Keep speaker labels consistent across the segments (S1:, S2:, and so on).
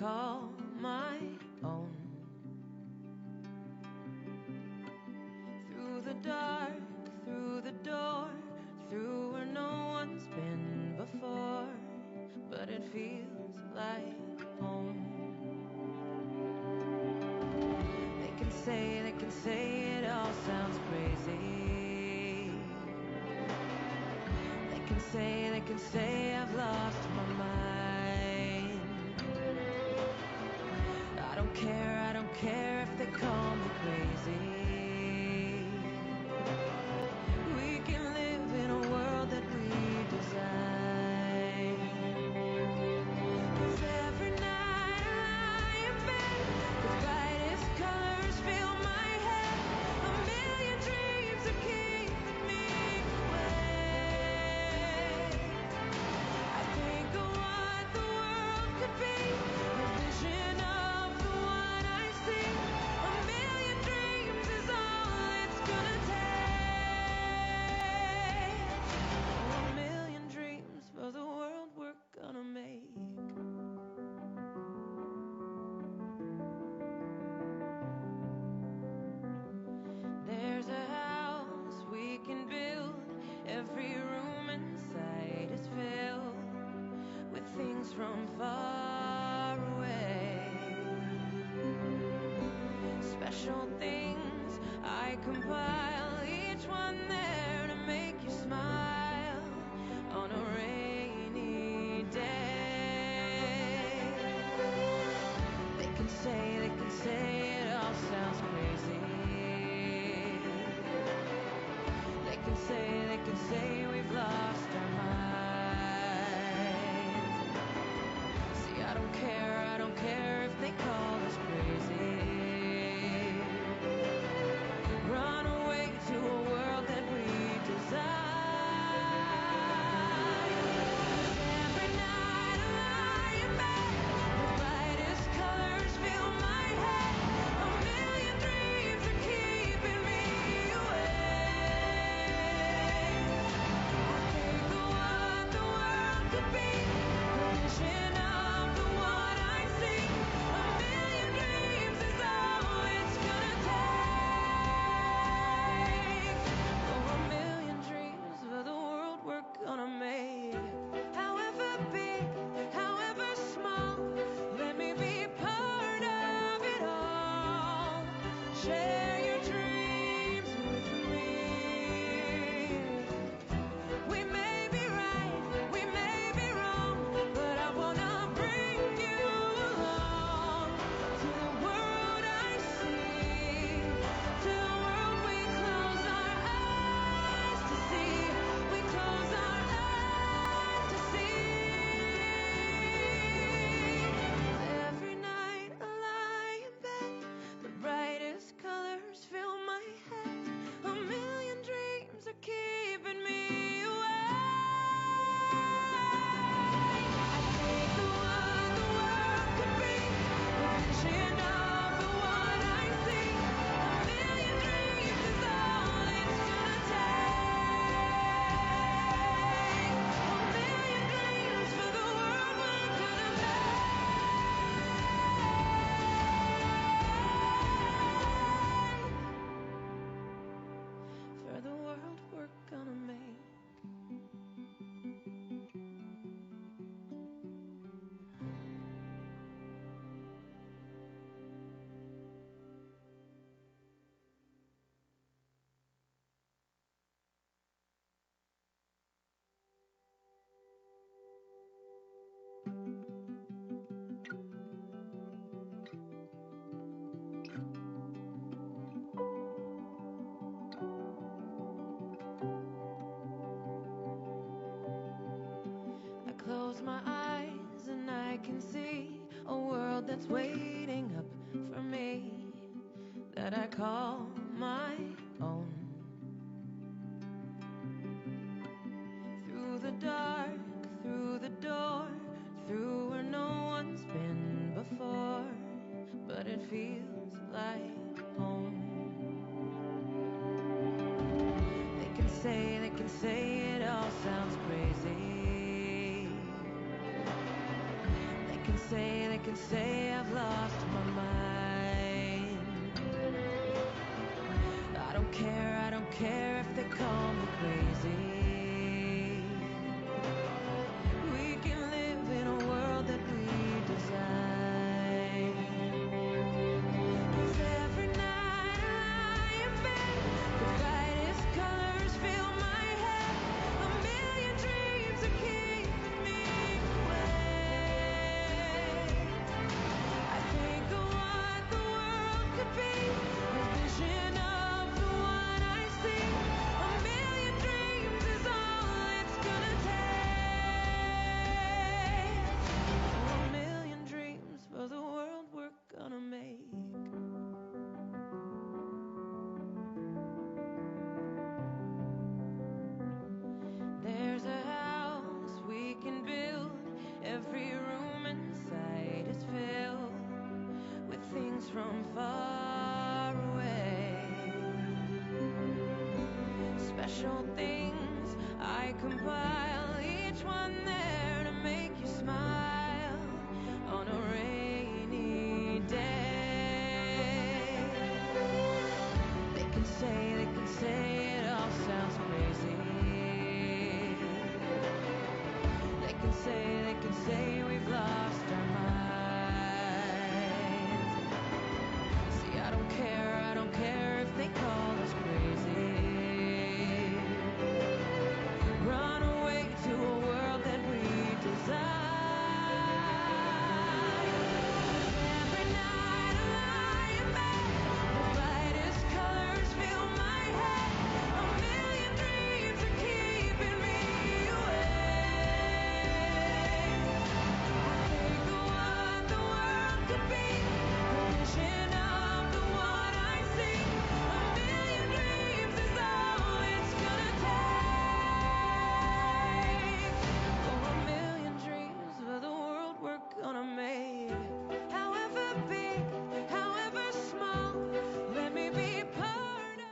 S1: call my own. Through the dark, through the door, through where no one's been before, but it feels like home. They can say it all sounds crazy. They can say I've lost my mind. I don't care if they call me crazy. We can live in a world that we design. 'Cause every night I lie in bed, the brightest colors fill my head. A million dreams are keeping me awake. I think of what the world could be, a vision of the one I see. A million dreams is all it's gonna take. Oh, a million dreams for the world we're gonna make. There's a house we can build. Every room inside is filled with things from far away. Special things I compile, each one there to make you smile on a rainy day. They can say it all sounds crazy. They can say we've lost our minds. See, I don't care if they call us crazy. Run away to a world that we design. 'Cause every night I lie in bed, the brightest colors fill my head. A million dreams are keeping me awake. I think of what the world could be, a vision of the one I see. A million dreams is all it's gonna take. Oh, a million dreams for the world we're gonna make. However big, however small, let me be part of it all. Share your dreams with me. We may be right, we may be wrong, but I wanna bring you along to the world I see, to the world we close our eyes to see. We close our eyes to see. Every night I lie in bed, the brightest colors fill my head. A million dreams are keeping me awake. I think of what the world could be, a vision of the one I see. A million dreams is all it's gonna take. A million dreams for the world we're gonna make. For the world we're gonna make. I close my eyes and I can see a world that's waiting up for me, that I call my own. Through the dark, through the door, through where no one's been before, but it feels like home. They can say it all sounds crazy. They They can say I've lost my mind. I don't care if they call me crazy. We can live in a world that we design. 'Cause every night I lie in bed, the brightest colors fill my head. A million dreams are keeping me awake. I think of what the world could be, a vision of the one I see. A million dreams is all it's gonna take. A million dreams for the world we're gonna make. There's a house we can build. Every room inside is filled with things from far away. Special things I compile, each one there to make you smile on a rainy day. They can say it all sounds crazy. They can say we've lost our minds. See, I don't care if they call us crazy. Run away to a world that we design. Every night I lie in bed, the brightest colors fill my head. A million dreams are keeping me awake. I think of what the world could be, a vision of the one I see. A million dreams is all it's gonna take. Oh, a million dreams for the world we're gonna make. However big, however small, let me be part of.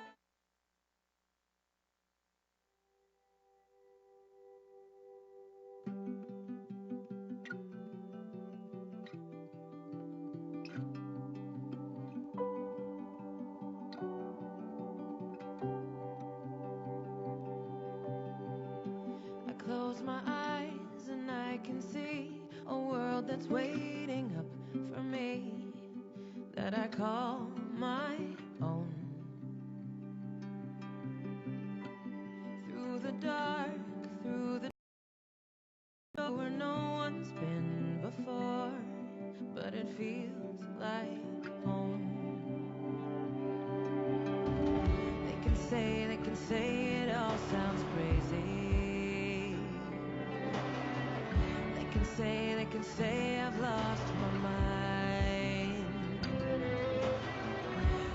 S1: I close my eyes and I can see a world that's waiting up for me, that I call my own. Through the dark, through the door where no one's been before, but it feels like home. They can say it all sounds crazy. They can say I've lost my mind.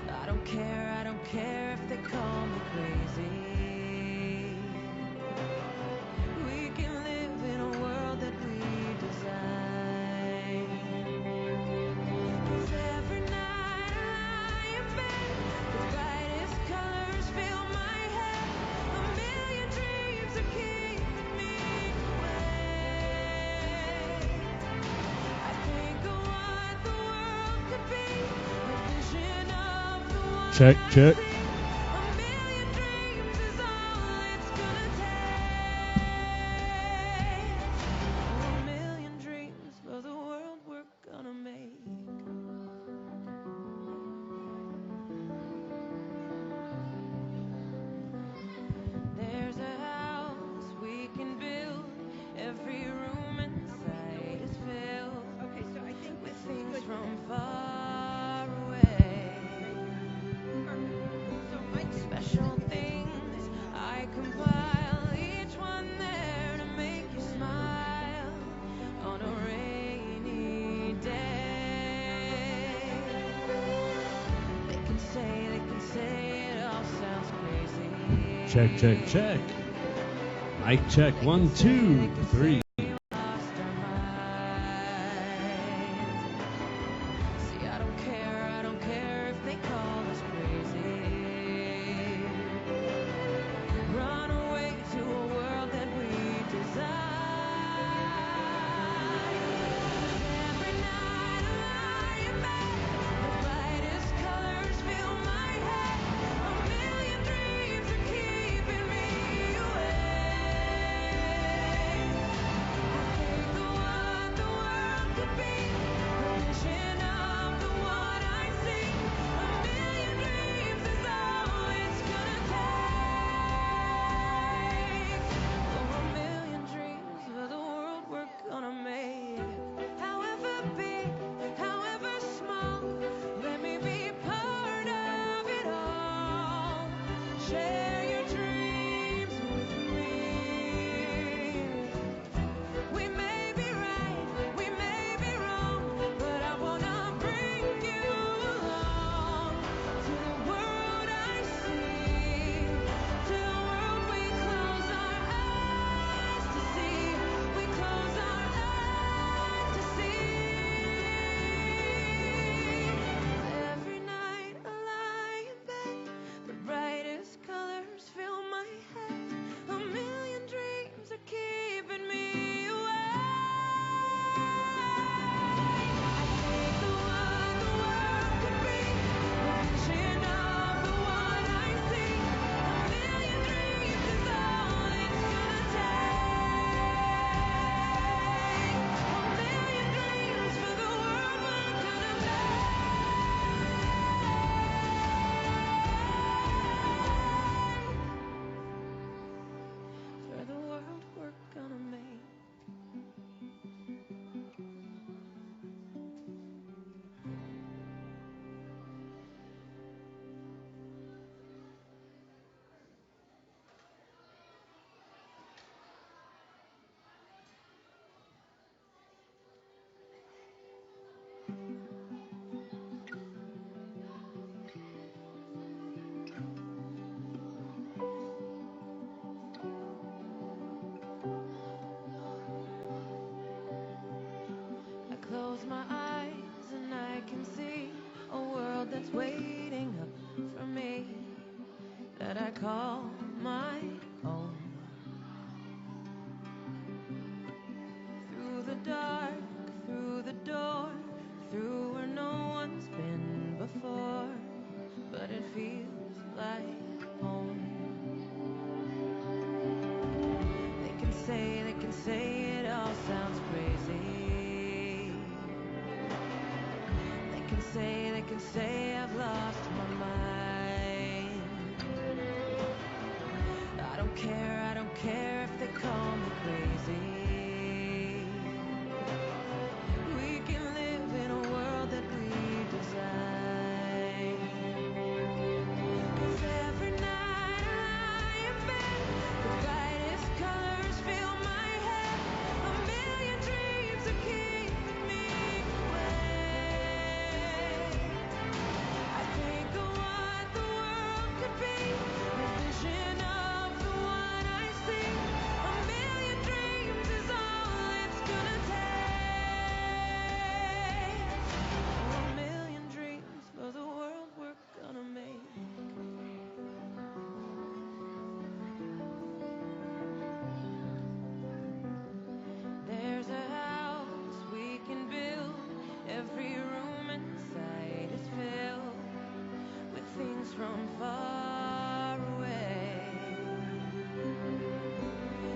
S1: I don't care if they call me crazy. We can live in a world that we design. 'Cause every night I lie in bed, the brightest colors fill my head. A million dreams are keeping me awake. I think of what the world could be, a vision of the one
S2: Check,
S1: I
S2: check.
S1: see. A million dreams is all it's gonna take. Oh, a million dreams for the world we're gonna make. There's a house we can build. Every room inside is filled with things from far away. Special things I compile, each one there to make you smile on a rainy day. They can say it all sounds crazy.
S2: Check, check, check. Mic check. 1, 2, 3.
S1: We lost our minds. See, I don't care if they call us crazy. Run away to a world that we design. share your dreams with me. We may be right, we may be wrong, but I wanna bring you along to the world I see, to the world we close our eyes to see, we close our eyes to see. Every night I lie in bed, the brightest colors fill my head, a million dreams are keeping me awake. I think of what the world could be, a vision of the one I see. A million dreams is all it's gonna take. A million dreams for the world we're gonna make. For the world we're gonna make. I close my eyes and I can see a world that's waiting up for me, that I call my own. Through the dark, through the door, through where no one's been before, but it feels like home. They can say it all sounds crazy. They can say I've lost my mind. I don't care if they call me crazy. We can live in a world that we design. 'Cause every night I lie in bed, the brightest colors fill my head. A million dreams are keeping me awake. I think of what the world could be, a vision of the one I see. A million dreams is all it's gonna take. A million dreams for the world we're gonna make. There's a house we can build, every room inside is filled with things from far away.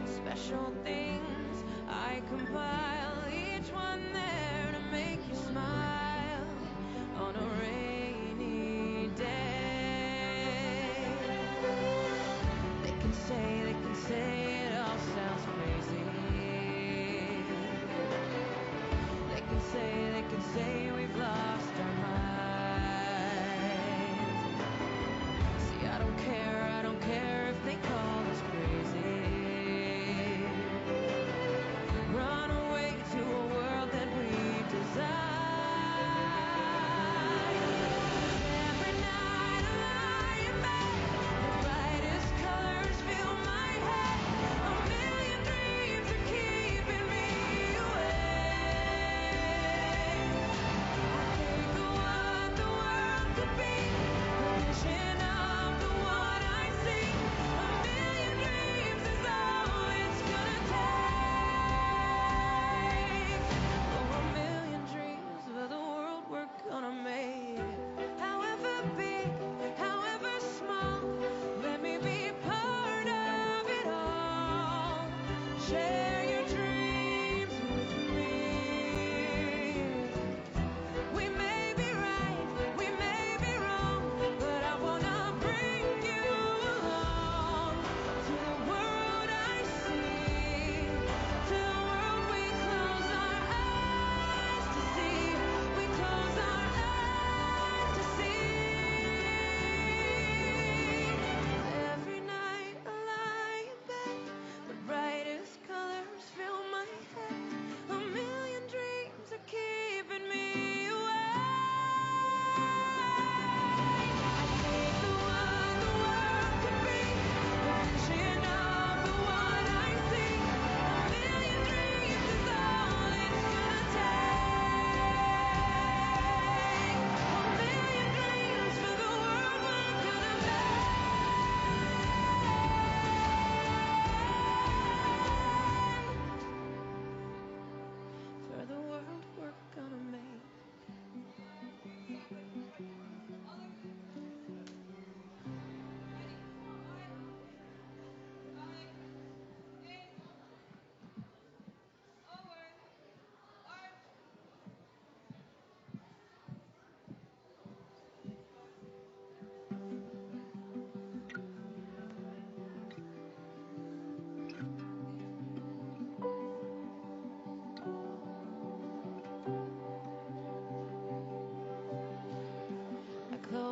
S1: Special things I compile, each one there to make you smile on a rainy day. They can say it all sounds crazy. They can say we've lost our minds. See, I don't care if they call us crazy. Run away to a world that we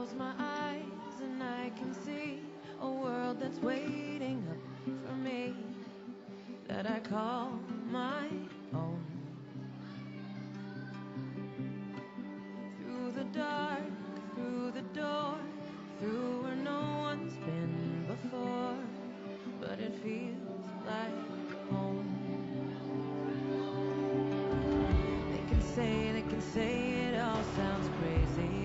S1: close my eyes and I can see a world that's waiting up for me, that I call my own. Through the dark, through the door, through where no one's been before, but it feels like home. They can say it all sounds crazy.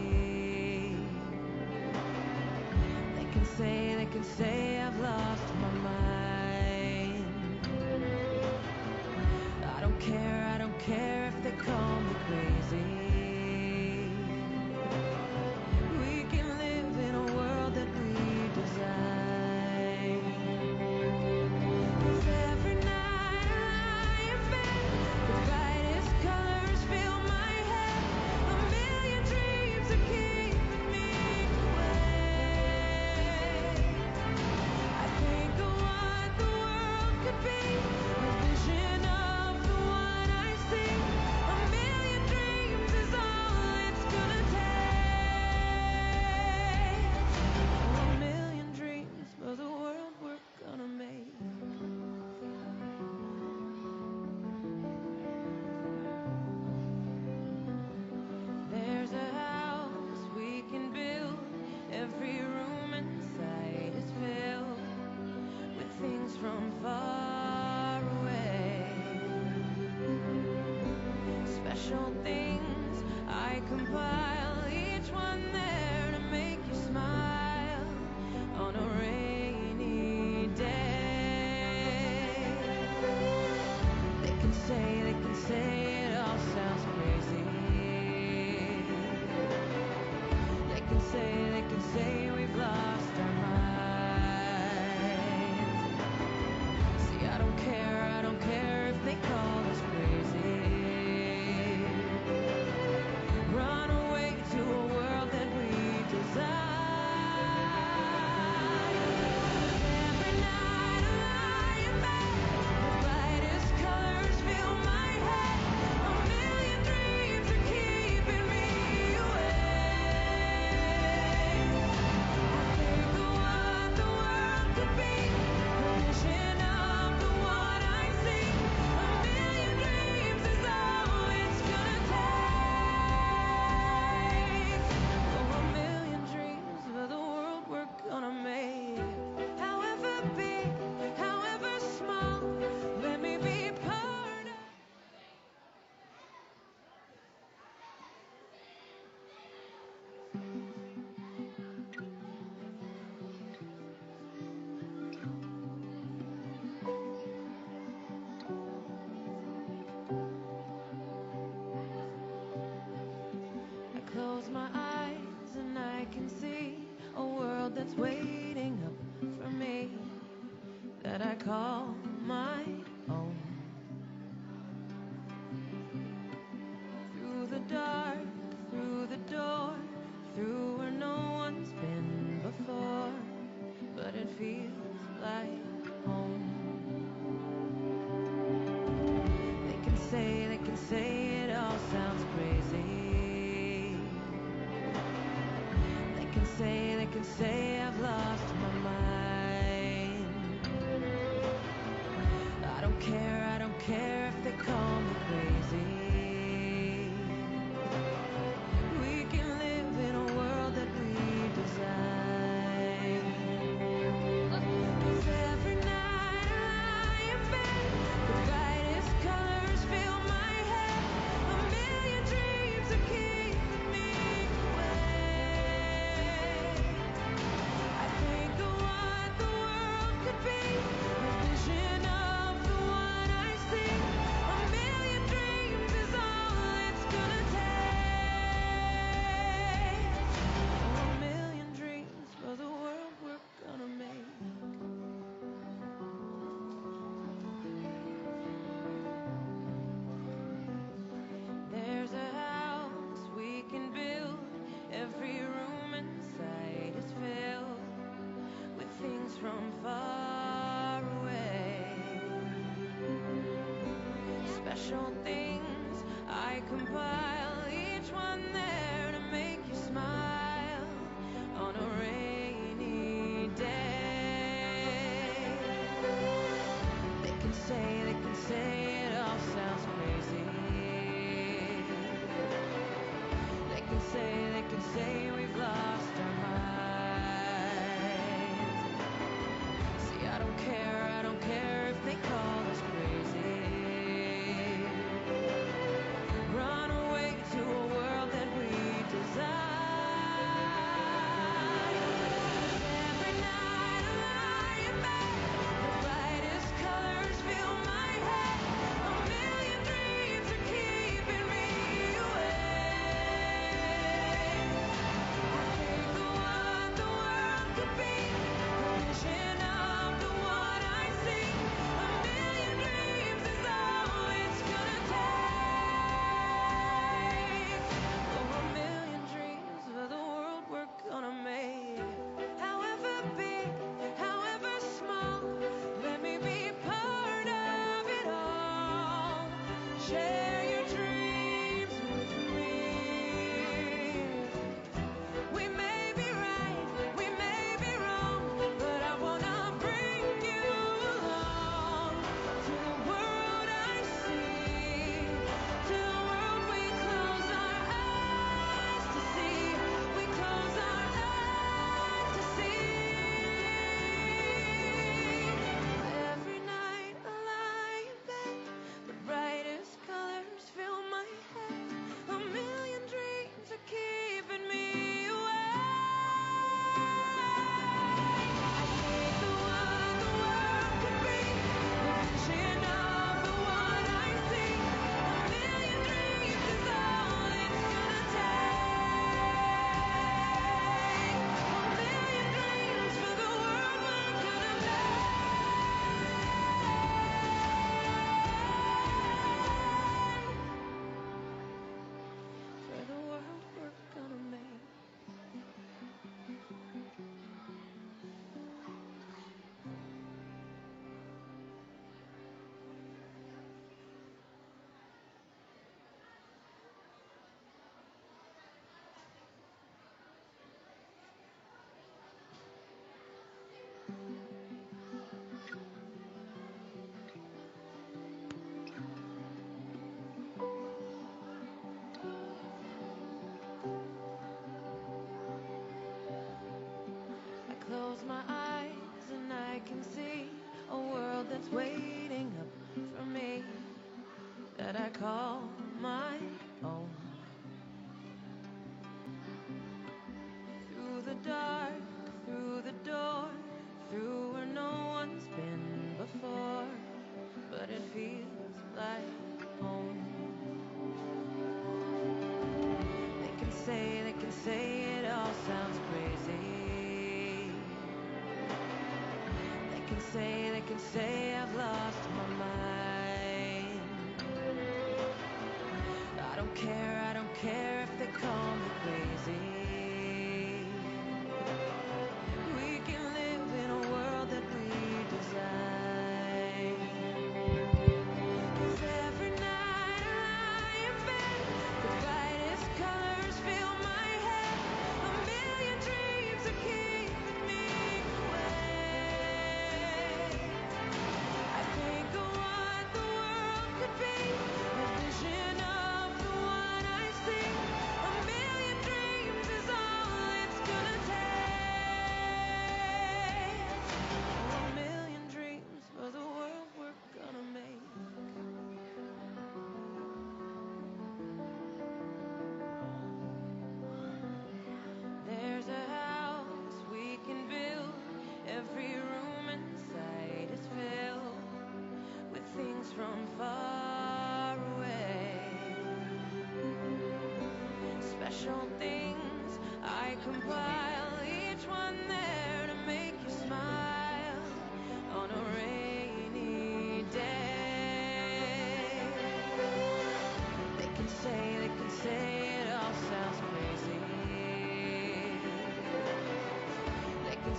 S1: They can say I've lost my mind. I don't care if they call me crazy. We can live in a world that we design. 'Cause every night I lie in bed, the brightest colors fill my head. A million dreams are keeping me awake. I think of what the world could be, a vision of the one I see. A million dreams is all it's gonna take. A million dreams for the world we're gonna make. There's a house we can build. Every room inside is filled with things from far away. Special things I compile, each one there to make you smile on a rainy day. They can say it all sounds crazy. They can say we've lost our minds. See, I don't care if they call us crazy. Run away to a world that we design. Every night I lie in bed, the brightest colors fill my head. A million dreams are keeping me awake. I think of what the world could be, a vision of the one I see. A million dreams is all it's gonna take. Oh, a million dreams for the world we're gonna make. However big, however small, let me be part of. I close my eyes and I can see a world that's waiting up for me, that I call my own. Through the dark, through the door, through where no one's been before, but it feels like home. They can say it all sounds crazy. They can say I've lost my mind. I don't care if they call me crazy. We can live in a world that we design. 'Cause every night I lie in bed, the brightest colors fill my head. A million dreams are keeping me awake. I think of what the world could be, a vision of the one I see. A million dreams is all it's gonna take. Oh, a million dreams for the world we're gonna make. There's a house we can build. Every room inside is filled with things from far away. Special things I compile, each one there to make you smile can say it all sounds crazy. They can say we've lost our minds. See, I don't care if they call us crazy. Run away to a world that we desire. Every night I lie in bed, the brightest colors fill my head. A million dreams are keeping me awake. I think of what the world could be, a vision of the one I see. A million dreams is all it's gonna take. Oh, a million dreams for the world we're gonna make. However big, however small, let me be part of it all. Share your dreams with me. We may be right, we may be wrong, but I wanna bring you along to the world I see, to the world we close our eyes to see, we close our eyes to see. Every night I lie in bed, the brightest colors fill my head. A million dreams are keeping me awake. I think of what the world could be, the vision of the one I see. A million dreams is all it's gonna take. A million dreams for the world we're gonna make. For the world we're gonna make. I close my eyes and I can see a world that's waiting up for me, that I call my own. Through the dark, through the door, through where no one's been before, but it feels like home. They can say it all sounds crazy. They can say I've lost my mind. I don't care if they call me crazy. We can live in a world that we design. 'Cause every night I lie in bed, the brightest colors fill my head. A million dreams are keeping me awake. I think of what the world could be, a vision of the one I see. A million dreams is all it's gonna take. Oh, a million dreams for the world we're gonna make. There's a house we can build. Every room inside is filled with things from far away. Special things I compile, each one there to make you smile on a rainy day. They can say it all sounds crazy. They can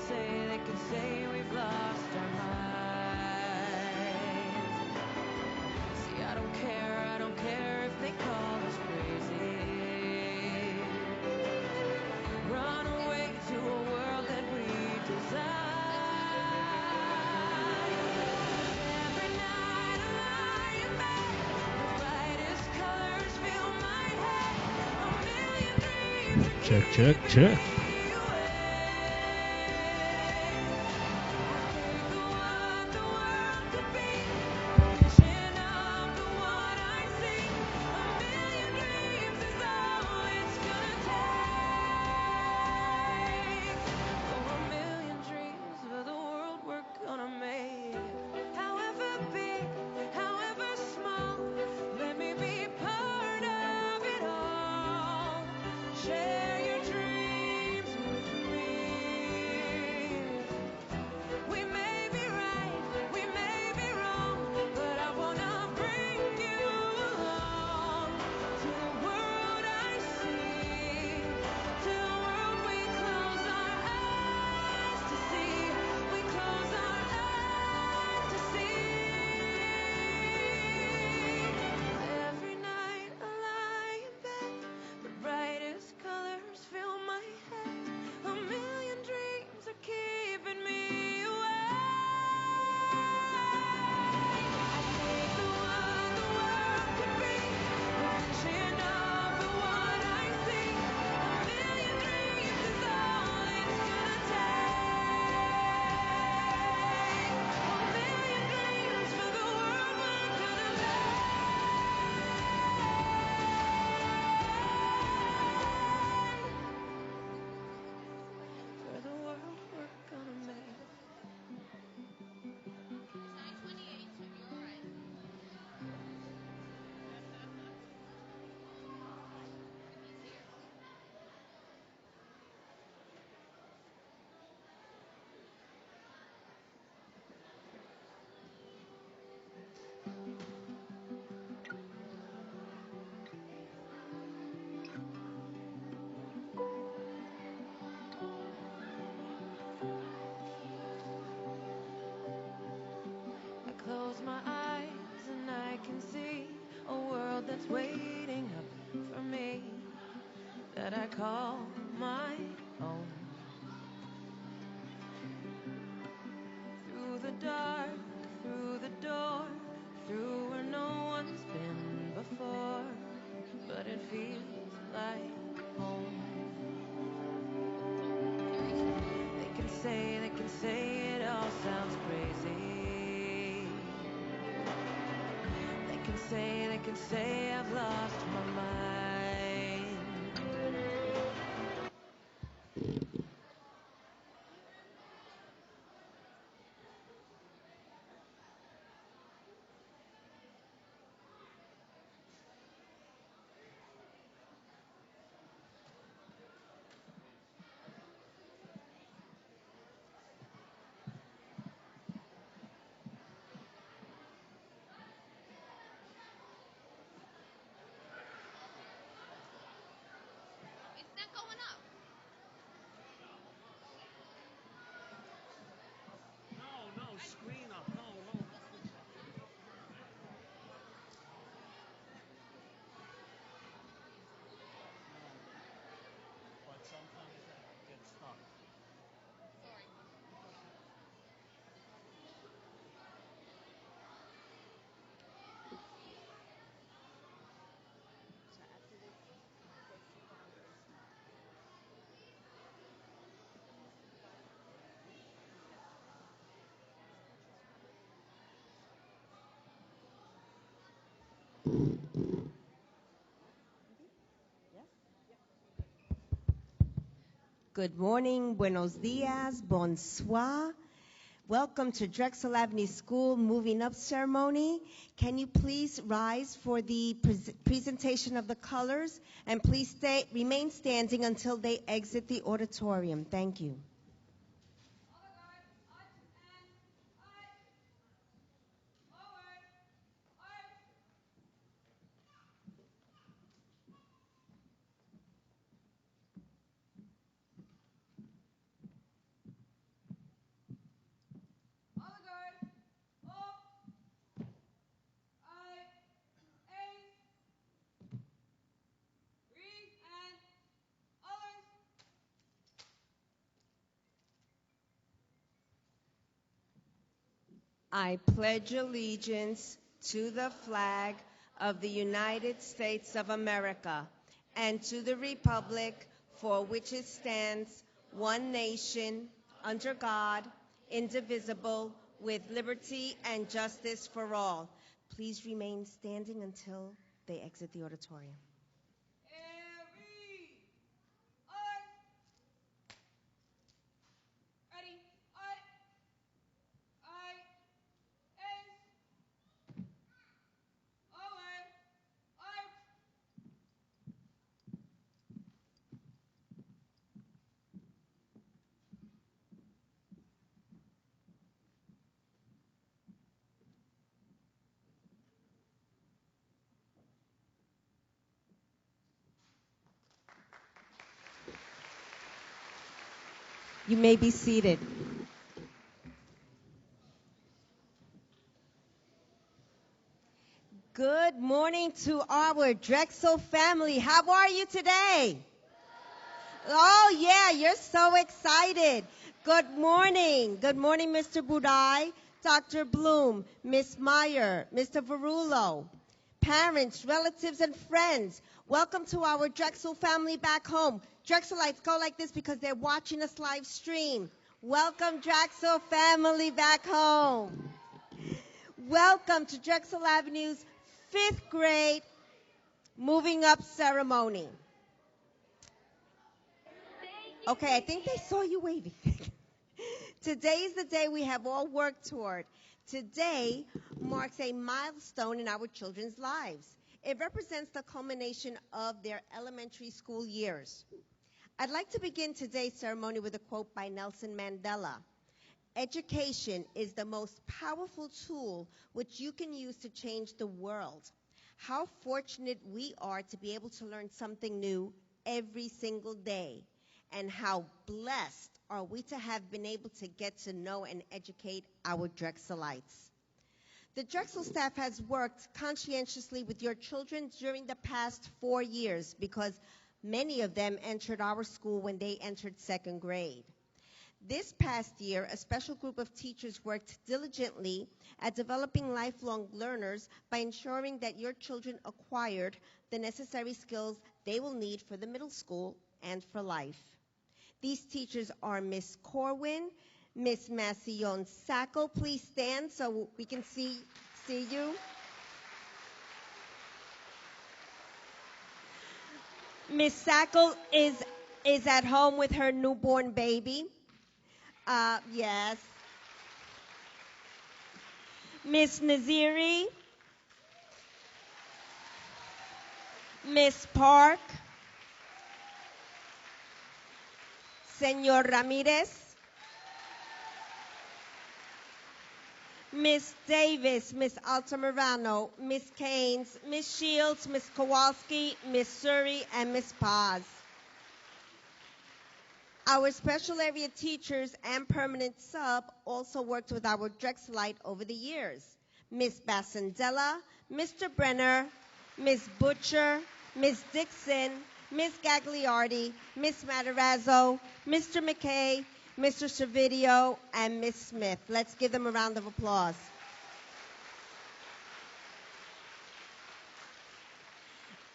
S1: say we've lost our minds. See, I don't care if they call us crazy. Run away
S2: Check, check, check.
S1: Share your dreams with me. We may be right, we may be wrong, but I wanna bring you along to the world I see, to the world we close our eyes to see, we close our eyes to see. Every night I lie in bed, the brightest colors fill my head. A million dreams are keeping me awake. I take the one the world could be, the vision of the one I see. A million dreams is all it's gonna take. A million dreams for the world we're gonna make. For the world we're gonna make. I close my eyes and I can see a world that's waiting up for me, that I call my own. Through the dark, through the door, through where no one's been before, but it feels like home. They can say it all sounds crazy. They can say I've lost my mind.
S3: It's not going up.
S2: No, screen up. No. But sometimes that gets stuck.
S3: Sorry.
S4: Good morning, buenos dias, bonsoir. Welcome to Drexel Avenue School Moving Up ceremony. Can you please rise for the presentation of the colors, and please remain standing until they exit the auditorium. Thank you. I pledge allegiance to the flag of the United States of America and to the republic for which it stands, one nation, under God, indivisible, with liberty and justice for all. Please remain standing until they exit the auditorium.
S1: Ready? I,
S4: You may be seated. Good morning to our Drexel family. How are you today? Oh, yeah, you're so excited. Good morning. Good morning, Mr. Budai, Dr. Bloom, Miss Meyer, Mr. Verullo, parents, relatives, and friends. Welcome to our Drexel family back home. Drexelites go like this because they're watching us live stream. Welcome, Drexel family back home. Welcome to Drexel Avenue's 5th grade moving up ceremony. Okay, I think they saw you waving. Today is the day we have all worked toward. Today marks a milestone in our children's lives. It represents the culmination of their elementary school years. I'd like to begin today's ceremony with a quote by Nelson Mandela. Education is the most powerful tool which you can use to change the world. How fortunate we are to be able to learn something new every single day. And how blessed are we to have been able to get to know and educate our Drexelites. The Drexel staff has worked conscientiously with your children during the past 4 years because many of them entered our school when they entered 2nd grade. This past year, a special group of teachers worked diligently at developing lifelong learners by ensuring that your children acquired the necessary skills they will need for the middle school and for life. These teachers are Miss Corwin, Miss Massillon Sacco. Please stand so we can see you. Miss Sacco is at home with her newborn baby. Yes. Miss Naziri, Miss Park, Senor Ramirez, Miss Davis, Miss Altamirano, Miss Keynes, Miss Shields, Miss Kowalski, Miss Suri, and Miss Paz. Our special area teachers and permanent sub also worked with our Drexelite over the years. Miss Bassandella, Mr. Brenner, Miss Butcher, Miss Dixon, Miss Gagliardi, Miss Matarazzo, Mr. McKay, Mr. Servideo, and Miss Smith. Let's give them a round of applause.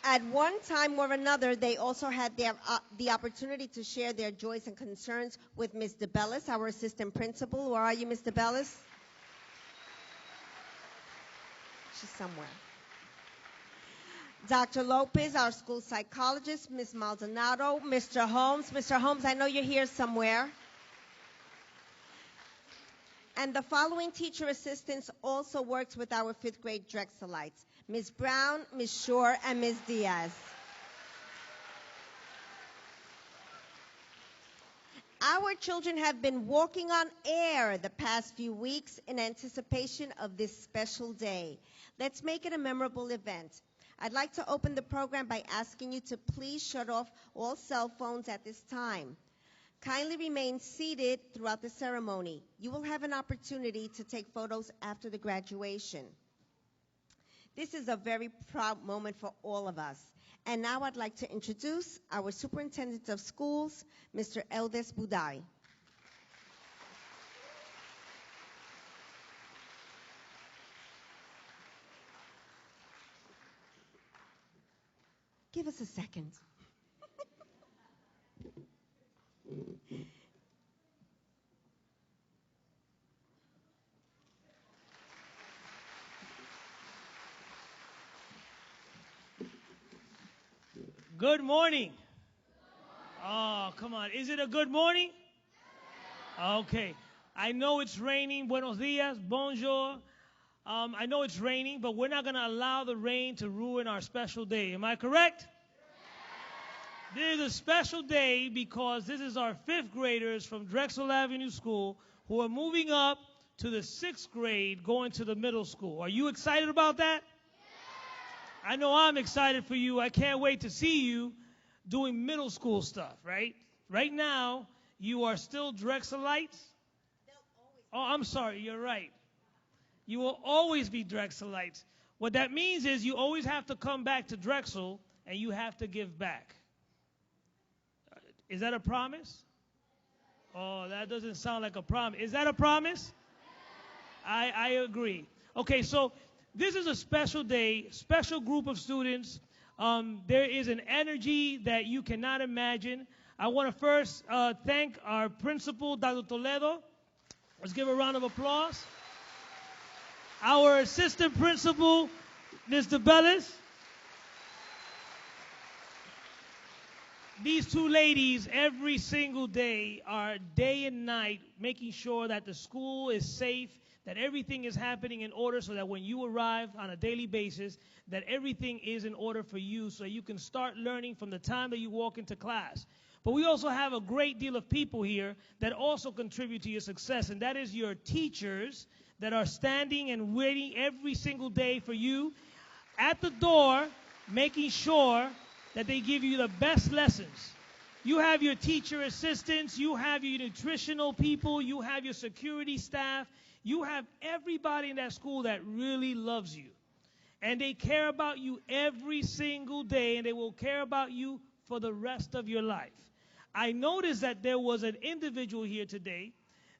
S4: At one time or another, they also had the opportunity to share their joys and concerns with Ms. DeBellis, our assistant principal. Where are you, Ms. DeBellis? She's somewhere. Dr. Lopez, our school psychologist, Ms. Maldonado, Mr. Holmes. Mr. Holmes, I know you're here somewhere. And the following teacher assistants also worked with our 5th grade Drexelites: Ms. Brown, Ms. Shore, and Ms. Diaz. Our children have been walking on air the past few weeks in anticipation of this special day. Let's make it a memorable event. I'd like to open the program by asking you to please shut off all cell phones at this time. Kindly remain seated throughout the ceremony. You will have an opportunity to take photos after the graduation. This is a very proud moment for all of us. And now I'd like to introduce our Superintendent of Schools, Mr. Eldes Budai. Give us a second.
S5: Good morning. Oh, come on. Is it a good morning? Okay. I know it's raining. Buenos dias. Bonjour. I know it's raining, but we're not going to allow the rain to ruin our special day. Am I correct? This is a special day because this is our 5th graders from Drexel Avenue School who are moving up to the 6th grade going to the middle school. Are you excited about that? I know I'm excited for you. I can't wait to see you doing middle school stuff, right? Right now, you are still Drexelites. Oh, I'm sorry. You're right. You will always be Drexelites. What that means is you always have to come back to Drexel and you have to give back. Is that a promise? Oh, that doesn't sound like a promise. Is that a promise? I agree. Okay, so this is a special day, special group of students. There is an energy that you cannot imagine. I want to first thank our principal, Dr. Toledo. Let's give a round of applause. Our assistant principal, Mr. Bellis. These two ladies every single day are day and night making sure that the school is safe, that everything is happening in order so that when you arrive on a daily basis, that everything is in order for you so you can start learning from the time that you walk into class. But we also have a great deal of people here that also contribute to your success, and that is your teachers that are standing and waiting every single day for you at the door, making sure that they give you the best lessons. You have your teacher assistants, you have your nutritional people, you have your security staff, you have everybody in that school that really loves you. And they care about you every single day, and they will care about you for the rest of your life. I noticed that there was an individual here today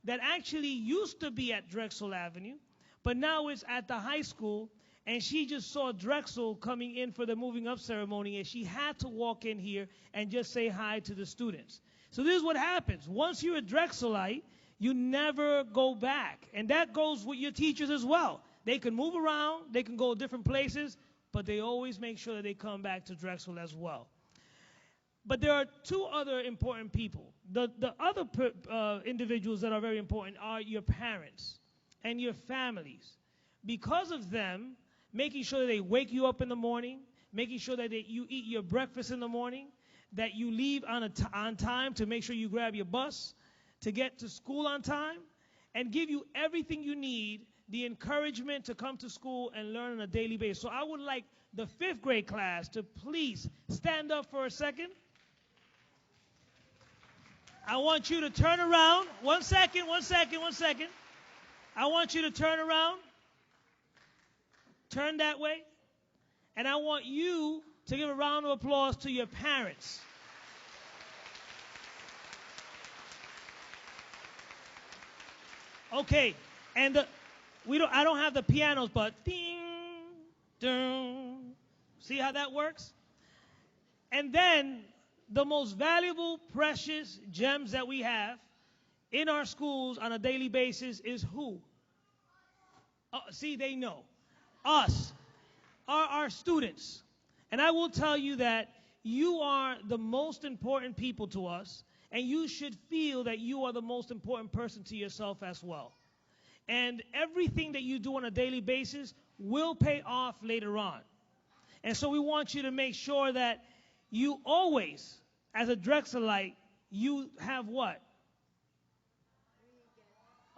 S5: that actually used to be at Drexel Avenue, but now is at the high school, and she just saw Drexel coming in for the moving up ceremony, and she had to walk in here and just say hi to the students. So this is what happens. Once you're a Drexelite, you never go back. And that goes with your teachers as well. They can move around, they can go different places, but they always make sure that they come back to Drexel as well. But there are two other important people. The other individuals that are very important are your parents and your families. Because of them, making sure that they wake you up in the morning, making sure that you eat your breakfast in the morning, that you leave on time to make sure you grab your bus to get to school on time, and give you everything you need, the encouragement to come to school and learn on a daily basis. So I would like the 5th grade class to please stand up for a second. I want you to turn around. One second. I want you to turn around. Turn that way. And I want you to give a round of applause to your parents. Okay, and I don't have the pianos, but ding, ding. See how that works? And then the most valuable, precious gems that we have in our schools on a daily basis is who? See, they know. Us, our students. And I will tell you that you are the most important people to us, and you should feel that you are the most important person to yourself as well. And everything that you do on a daily basis will pay off later on. And so we want you to make sure that you always, as a Drexelite, you have what?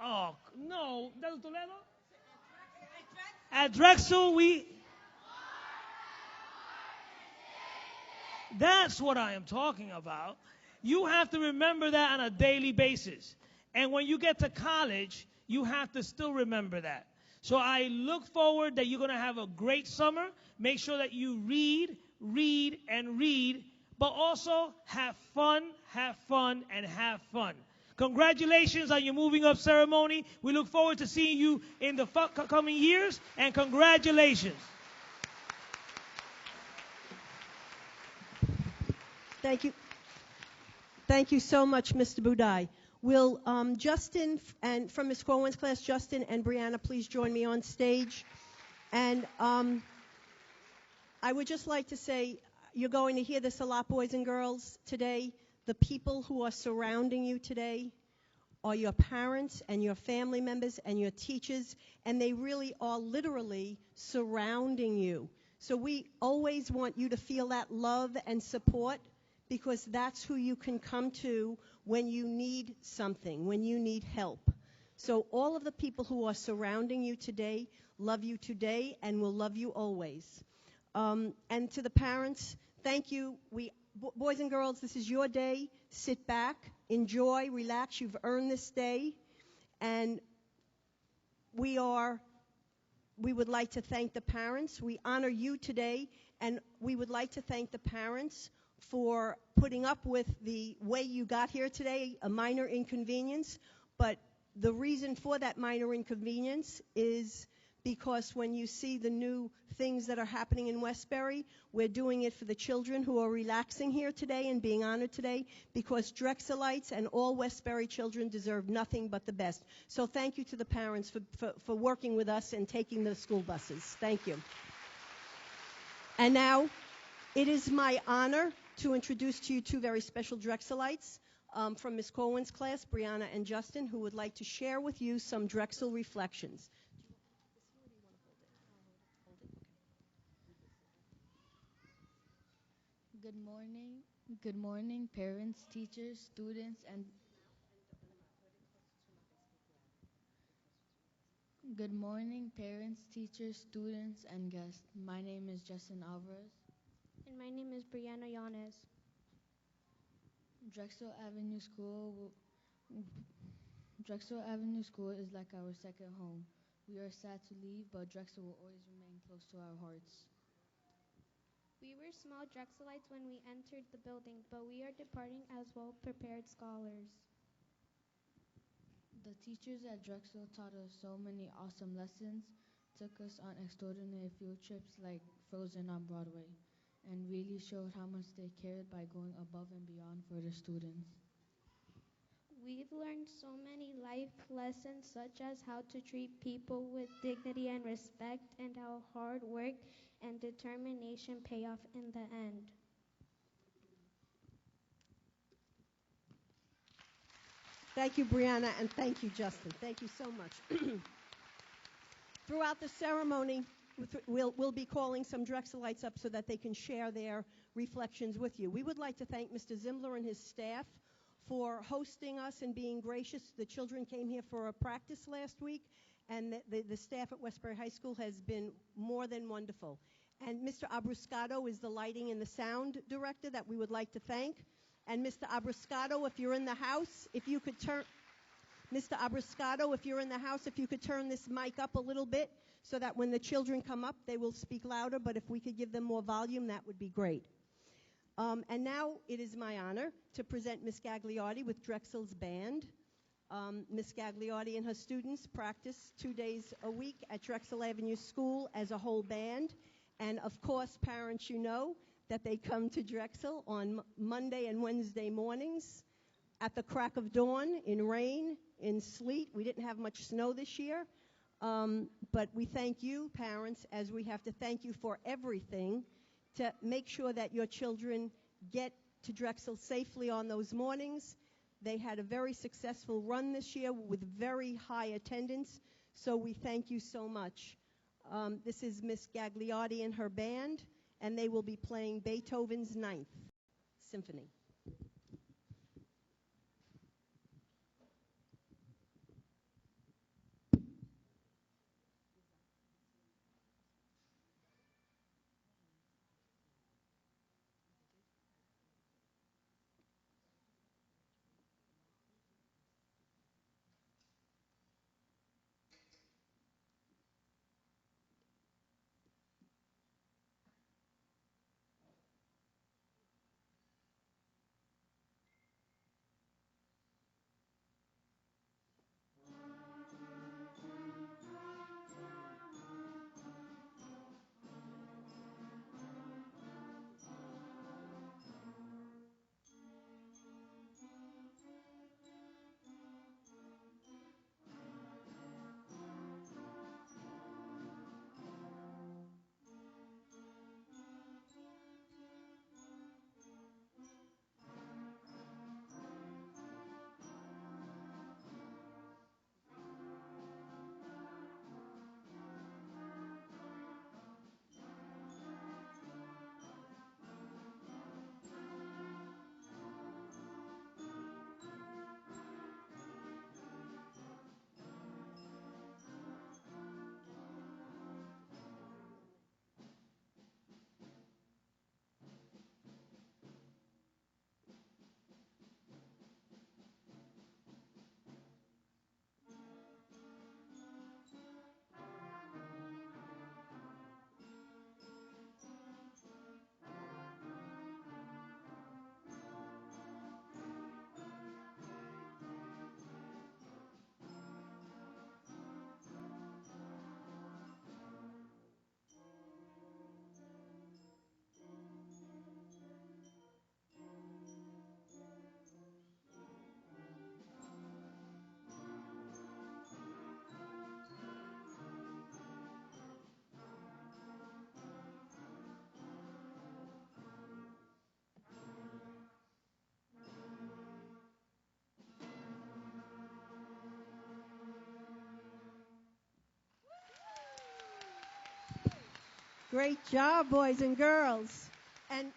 S5: Oh, no. Dr. Toledo? At Drexel, that's what I am talking about. You have to remember that on a daily basis. And when you get to college, you have to still remember that. So I look forward that you're going to have a great summer. Make sure that you read, and read, but also have fun, and have fun. Congratulations on your moving up ceremony. We look forward to seeing you in the coming years, and congratulations.
S6: Thank you. Thank you so much, Mr. Budai. Will Justin and from Ms. Corwin's class, Justin and Brianna, please join me on stage. And I would just like to say, you're going to hear this a lot, boys and girls, today. The people who are surrounding you today are your parents and your family members and your teachers, and they really are literally surrounding you. So we always want you to feel that love and support, because that's who you can come to when you need something, when you need help. So all of the people who are surrounding you today love you today and will love you always. And to the parents, thank you. Boys and girls, this is your day. Sit back, enjoy, relax. You've earned this day. And we would like to thank the parents. We honor you today, and we would like to thank the parents for putting up with the way you got here today, a minor inconvenience. But the reason for that minor inconvenience is because when you see the new things that are happening in Westbury, we're doing it for the children who are relaxing here today and being honored today, because Drexelites and all Westbury children deserve nothing but the best. So thank you to the parents for working with us and taking the school buses. Thank you. And now, it is my honor to introduce to you two very special Drexelites from Ms. Corwin's class, Brianna and Justin, who would like to share with you some Drexel reflections.
S7: Good morning. Good morning, parents, teachers, students, and good morning, parents, teachers, students, and guests. My name is Justin Alvarez.
S8: And my name is Brianna Yanez.
S7: Drexel Avenue School. Drexel Avenue School is like our second home. We are sad to leave, but Drexel will always remain close to our hearts.
S8: We were small Drexelites when we entered the building, but we are departing as well-prepared scholars.
S7: The teachers at Drexel taught us so many awesome lessons, took us on extraordinary field trips like Frozen on Broadway, and really showed how much they cared by going above and beyond for the students.
S8: We've learned so many life lessons, such as how to treat people with dignity and respect, and how hard work and determination pay off in the end.
S6: Thank you, Brianna, and thank you, Justin. Thank you so much. Throughout the ceremony, we'll be calling some Drexelites up so that they can share their reflections with you. We would like to thank Mr. Zimbler and his staff for hosting us and being gracious. The children came here for a practice last week, and the staff at Westbury High School has been more than wonderful. And Mr. Abruscato is the lighting and the sound director that we would like to thank. And Mr. Abruscato, if you're in the house, if you could turn Mr. Abruscato, if you're in the house, if you could turn this mic up a little bit so that when the children come up, they will speak louder, but if we could give them more volume, that would be great. And now it is my honor to present Ms. Gagliotti with Drexel's band. Ms. Gagliotti and her students practice 2 days a week at Drexel Avenue School as a whole band. And of course, parents, you know that they come to Drexel on Monday and Wednesday mornings at the crack of dawn, in rain, in sleet. We didn't have much snow this year, but we thank you, parents, as we have to thank you for everything, to make sure that your children get to Drexel safely on those mornings. They had a very successful run this year with very high attendance, so we thank you so much. This is Miss Gagliotti and her band, and they will be playing Beethoven's Ninth Symphony. Great job, boys and girls. And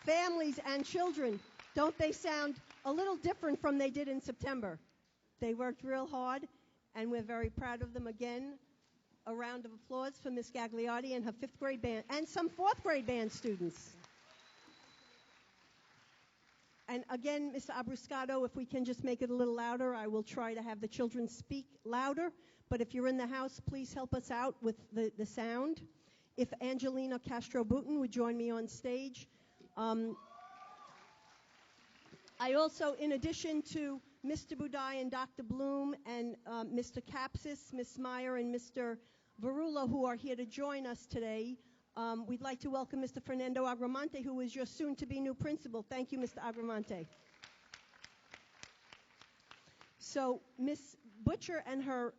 S6: families and children, don't they sound a little different from they did in September? They worked real hard, and we're very proud of them. Again, a round of applause for Miss Gagliotti and her 5th grade band, and some 4th grade band students. And again, Mr. Abruscato, if we can just make it a little louder, I will try to have the children speak louder. But if you're in the house, please help us out with the sound. If Angelina Castro-Boutin would join me on stage. I also, in addition to Mr. Budai and Dr. Bloom and Mr. Capsis, Ms. Meyer, and Mr. Varula, who are here to join us today, we'd like to welcome Mr. Fernando Agramonte, who is your soon-to-be new principal. Thank you, Mr. Agramonte. So Ms. Butcher and her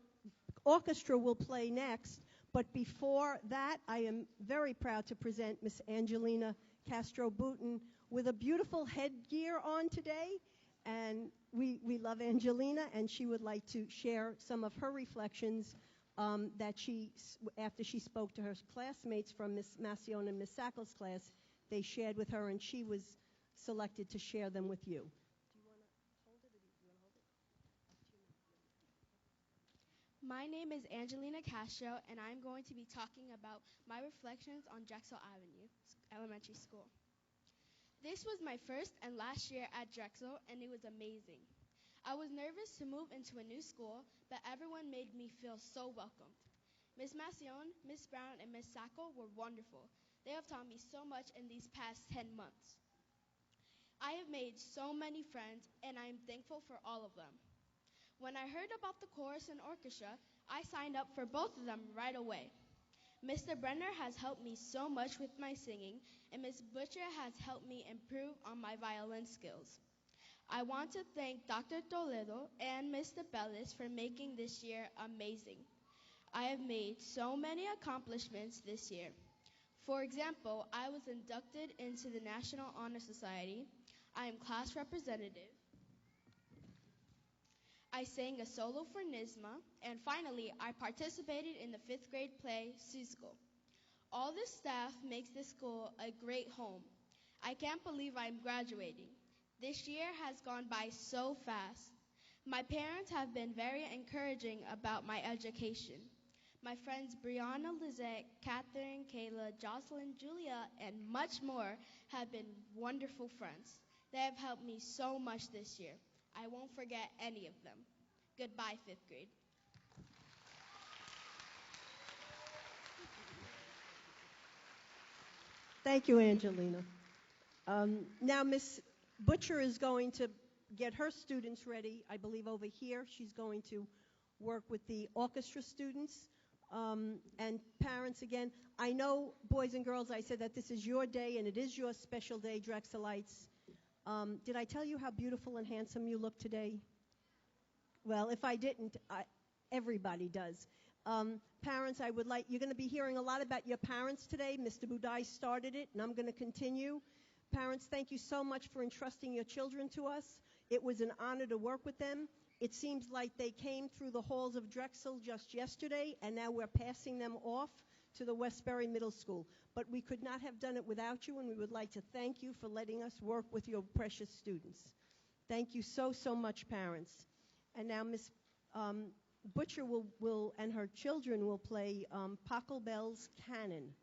S6: orchestra will play next, but before that, I am very proud to present Ms. Angelina Castro-Boutin with a beautiful headgear on today, and we love Angelina, and she would like to share some of her reflections that after she spoke to her classmates from Ms. Macion and Ms. Sackel's class, they shared with her, and she was selected to share them with you.
S9: My name is Angelina Castro, and I'm going to be talking about my reflections on Drexel Avenue Elementary School. This was my first and last year at Drexel, and it was amazing. I was nervous to move into a new school, but everyone made me feel so welcomed. Ms. Macion, Ms. Brown, and Ms. Sackel were wonderful. They have taught me so much in these past 10 months. I have made so many friends, and I am thankful for all of them. When I heard about the chorus and orchestra, I signed up for both of them right away. Mr. Brenner has helped me so much with my singing, and Ms. Butcher has helped me improve on my violin skills. I want to thank Dr. Toledo and Mr. Bellis for making this year amazing. I have made so many accomplishments this year. For example, I was inducted into the National Honor Society. I am class representative. I sang a solo for NISMA, and finally, I participated in the 5th grade play, Sisco. All this staff makes this school a great home. I can't believe I'm graduating. This year has gone by so fast. My parents have been very encouraging about my education. My friends Brianna, Lizette, Catherine, Kayla, Jocelyn, Julia, and much more have been wonderful friends. They have helped me so much this year. I won't forget any of them. Goodbye, 5th grade.
S6: Thank you, Angelina. Now, Ms. Butcher is going to get her students ready, I believe, over here. She's going to work with the orchestra students and parents again. I know, boys and girls, I said that this is your day, and it is your special day, Drexelites. Did I tell you how beautiful and handsome you look today? Well, if I didn't, everybody does. Parents, you're going to be hearing a lot about your parents today. Mr. Budai started it, and I'm going to continue. Parents, thank you so much for entrusting your children to us. It was an honor to work with them. It seems like they came through the halls of Drexel just yesterday, and now we're passing them off to the Westbury Middle School. But we could not have done it without you, and we would like to thank you for letting us work with your precious students. Thank you so, so much, parents. And now Ms. Butcher will and her children will play Pachelbel's Canon.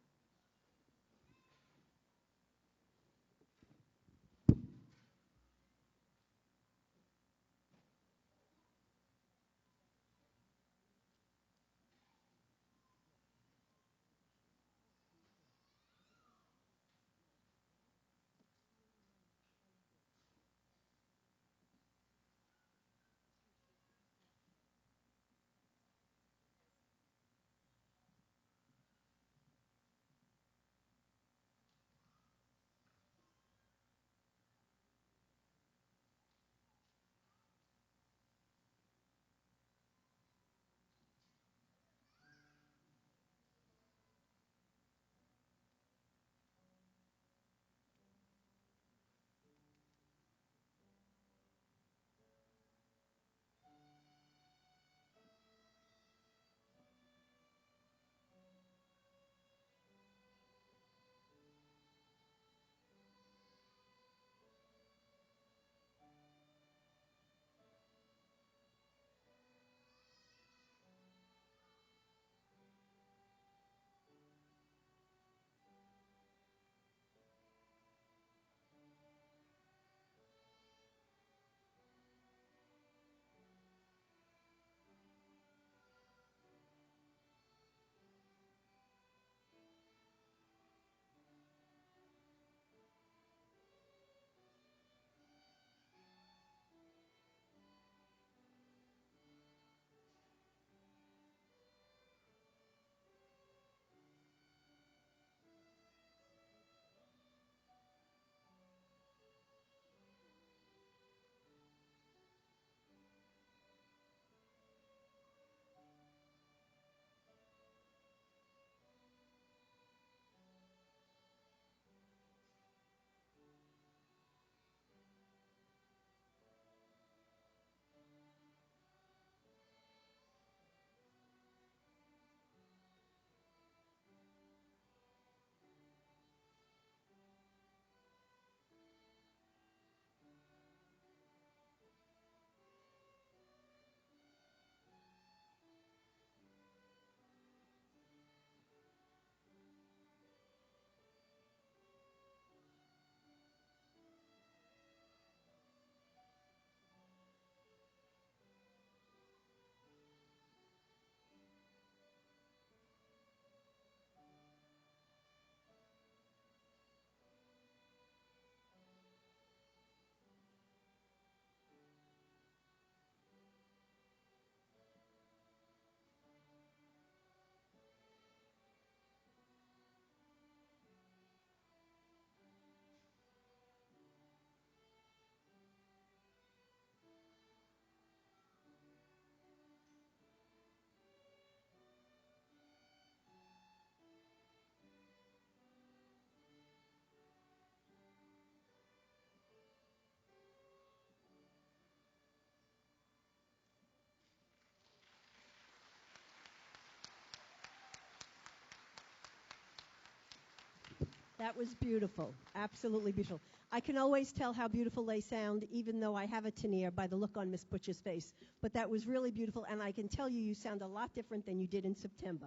S6: That was beautiful, absolutely beautiful. I can always tell how beautiful they sound, even though I have a tenor, by the look on Miss Butcher's face. But that was really beautiful, and I can tell you, you sound a lot different than you did in September.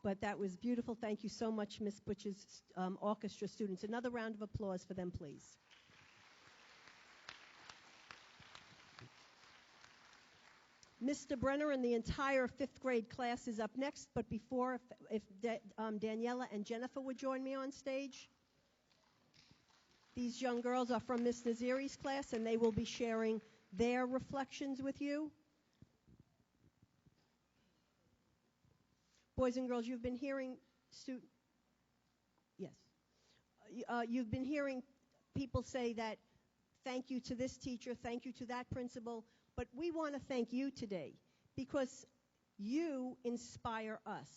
S6: But that was beautiful. Thank you so much, Miss Butcher's orchestra students. Another round of applause for them, please. Mr. Brenner and the entire fifth grade class is up next, but before, if Daniela and Jennifer would join me on stage. These young girls are from Miss Naziri's class, and they will be sharing their reflections with you. Boys and girls, you've been hearing you've been hearing people say that thank you to this teacher, thank you to that principal, but we want to thank you today because you inspire us.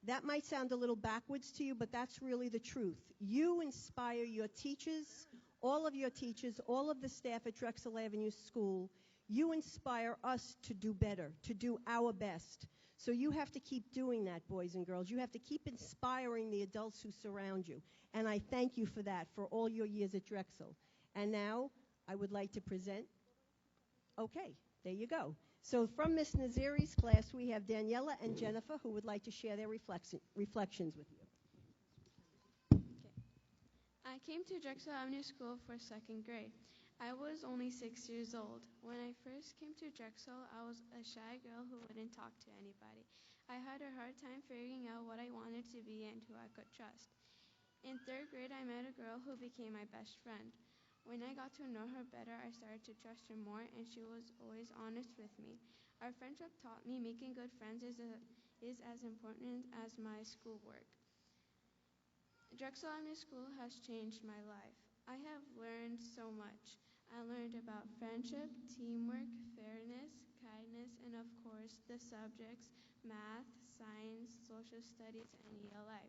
S6: That might sound a little backwards to you, but that's really the truth. You inspire your teachers, all of the staff at Drexel Avenue School. You inspire us to do better, to do our best. So you have to keep doing that, boys and girls. You have to keep inspiring the adults who surround you. And I thank you for that, for all your years at Drexel. And now I would like to present. Okay, there you go. So from Miss Naziri's class, we have Daniela and Jennifer who would like to share their reflections with you.
S10: I came to Drexel Avenue School for second grade. I was only 6 years old. When I first came to Drexel, I was a shy girl who wouldn't talk to anybody. I had a hard time figuring out what I wanted to be and who I could trust. In third grade, I met a girl who became my best friend. When I got to know her better, I started to trust her more, and she was always honest with me. Our friendship taught me making good friends is as important as my schoolwork. Drexel Avenue School has changed my life. I have learned so much. I learned about friendship, teamwork, fairness, kindness, and of course, the subjects math, science, social studies, and ELA.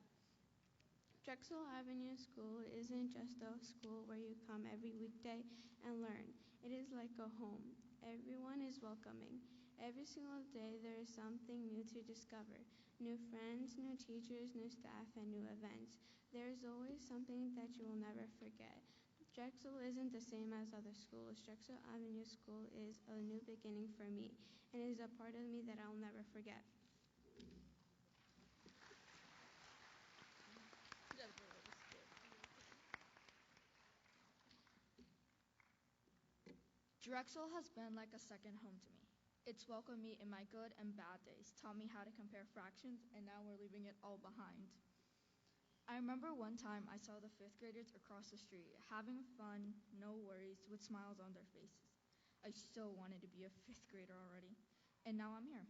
S10: Drexel Avenue School isn't just a school where you come every weekday and learn. It is like a home. Everyone is welcoming. Every single day there is something new to discover. New friends, new teachers, new staff, and new events. There is always something that you will never forget. Drexel isn't the same as other schools. Drexel Avenue School is a new beginning for me, and it is a part of me that I'll never forget.
S11: Drexel has been like a second home to me. It's welcomed me in my good and bad days, taught me how to compare fractions, and now we're leaving it all behind. I remember one time I saw the fifth graders across the street, having fun, no worries, with smiles on their faces. I so wanted to be a fifth grader already, and now I'm here.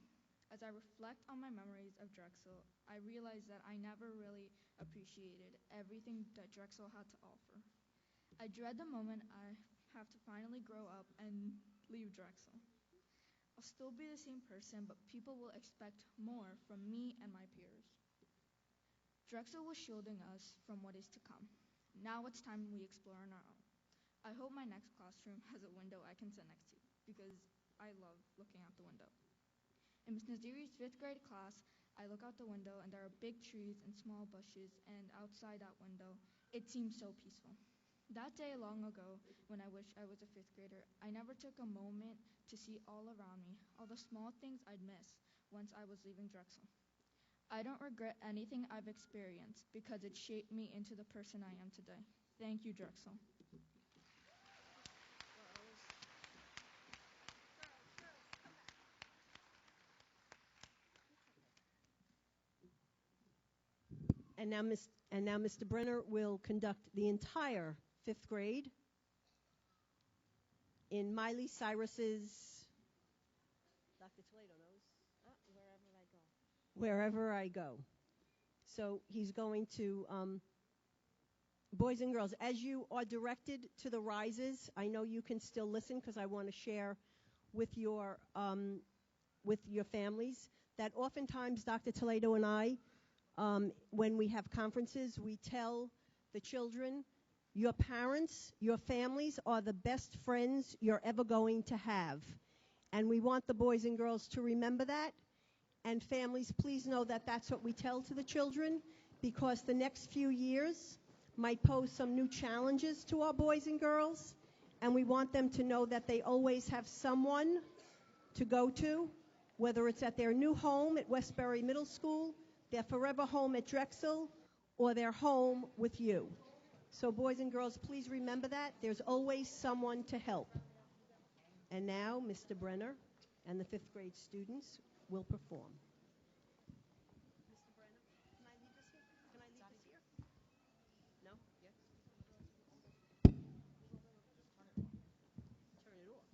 S11: As I reflect on my memories of Drexel, I realize that I never really appreciated everything that Drexel had to offer. I dread the moment I have to finally grow up and leave Drexel. I'll still be the same person, but people will expect more from me and my peers. Drexel was shielding us from what is to come. Now it's time we explore on our own. I hope my next classroom has a window I can sit next to because I love looking out the window. In Ms. Naziri's fifth grade class, I look out the window and there are big trees and small bushes, and outside that window, it seems so peaceful. That day long ago, when I wished I was a fifth grader, I never took a moment to see all around me, all the small things I'd miss once I was leaving Drexel. I don't regret anything I've experienced because it shaped me into the person I am today. Thank you, Drexel.
S6: And now Mr. Brenner will conduct the entire fifth grade in Miley Cyrus's Dr. Toledo knows. Wherever I go. So he's going to, boys and girls, as you are directed to the rises, I know you can still listen because I want to share with your families that oftentimes Dr. Toledo and I, when we have conferences, we tell the children, your parents, your families are the best friends you're ever going to have. And we want the boys and girls to remember that. And families, please know that that's what we tell to the children because the next few years might pose some new challenges to our boys and girls, and we want them to know that they always have someone to go to, whether it's at their new home at Westbury Middle School, their forever home at Drexel, or their home with you. So boys and girls, please remember that. There's always someone to help. And now, Mr. Brenner and the 5th grade students will perform. Mr. Brenner, can I leave this here? Can I leave this here? No? Yes? Turn it off.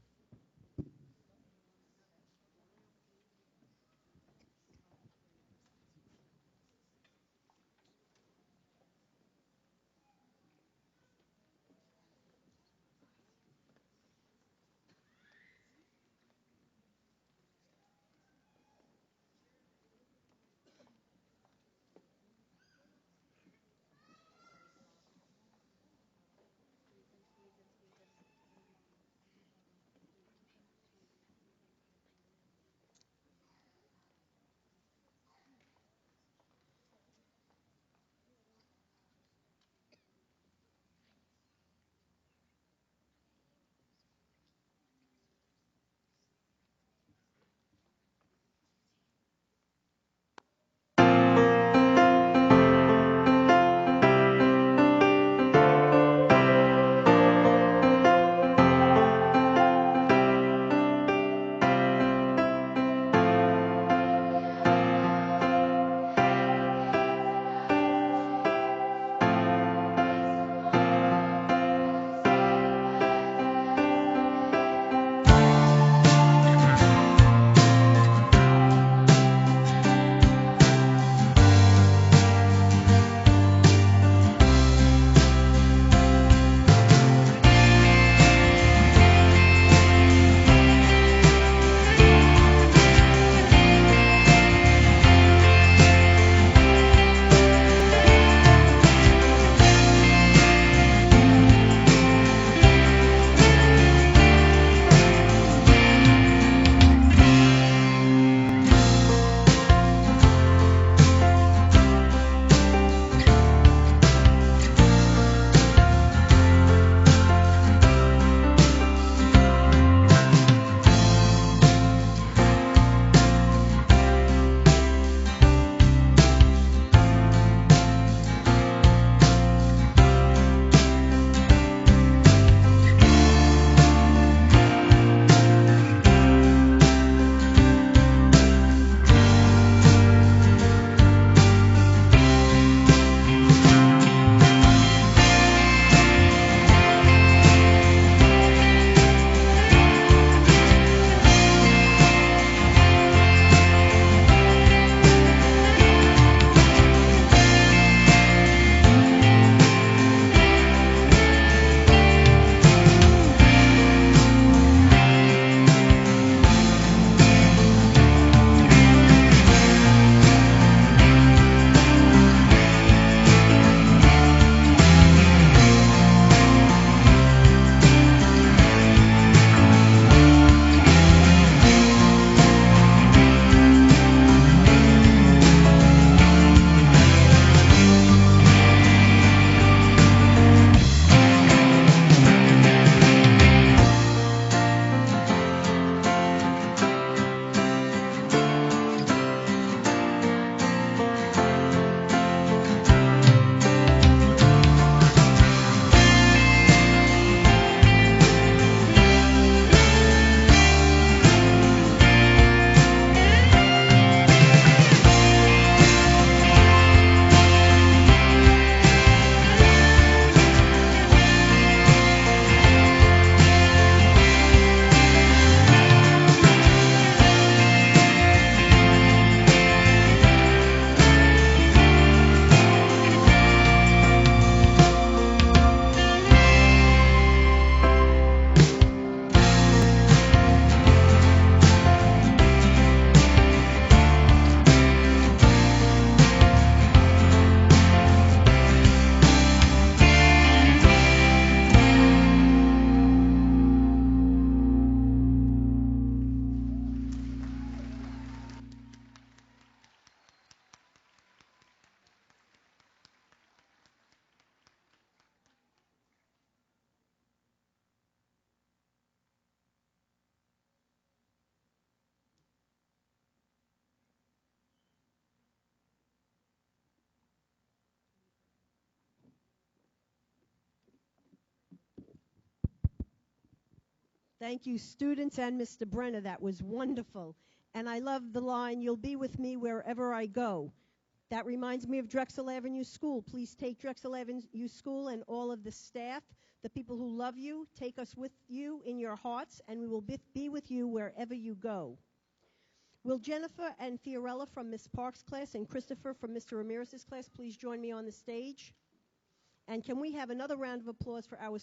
S6: Thank you, students and Mr. Brenner. That was wonderful. And I love the line, "You'll be with me wherever I go." That reminds me of Drexel Avenue School. Please take Drexel Avenue School and all of the staff, the people who love you, take us with you in your hearts, and we will be with you wherever you go. Will Jennifer and Fiorella from Miss Park's class and Christopher from Mr. Ramirez's class please join me on the stage? And can we have another round of applause for our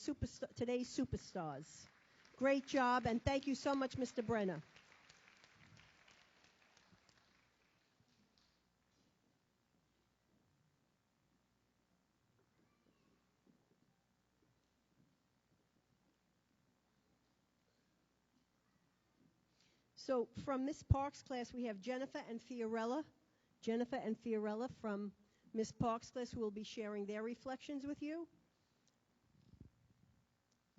S6: today's superstars? Great job, and thank you so much, Mr. Brenner. So from Miss Park's class, we have Jennifer and Fiorella. Jennifer and Fiorella from Miss Park's class, who will be sharing their reflections with you.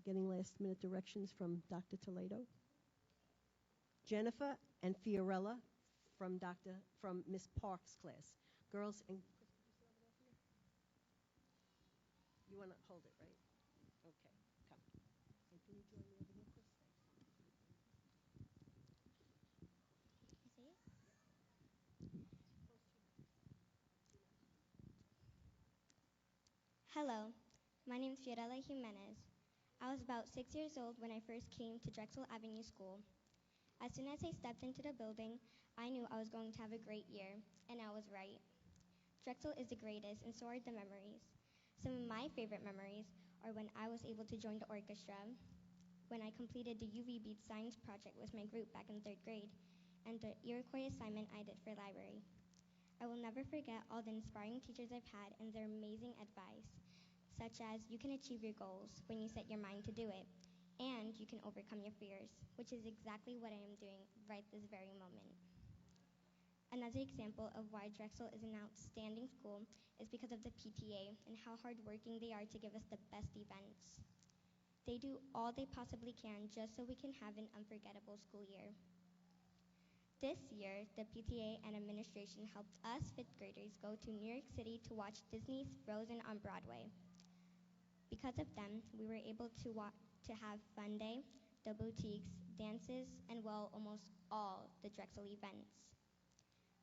S6: Getting last-minute directions from Dr. Toledo. Jennifer and Fiorella from Miss Park's class. Girls, and you want to hold it, right? Okay, come. And can you join me over here, Chris?
S12: Hello, my name is Fiorella Jimenez. I was about 6 years old when I first came to Drexel Avenue School. As soon as I stepped into the building, I knew I was going to have a great year, and I was right. Drexel is the greatest, and so are the memories. Some of my favorite memories are when I was able to join the orchestra, when I completed the UV Beat science project with my group back in 3rd grade, and the Iroquois assignment I did for library. I will never forget all the inspiring teachers I've had and their amazing advice, such as you can achieve your goals when you set your mind to do it, and you can overcome your fears, which is exactly what I am doing right this very moment. Another example of why Drexel is an outstanding school is because of the PTA and how hardworking they are to give us the best events. They do all they possibly can just so we can have an unforgettable school year. This year, the PTA and administration helped us 5th graders go to New York City to watch Disney's Frozen on Broadway. Because of them, we were able to have fun day, the boutiques, dances, and well, almost all the Drexel events.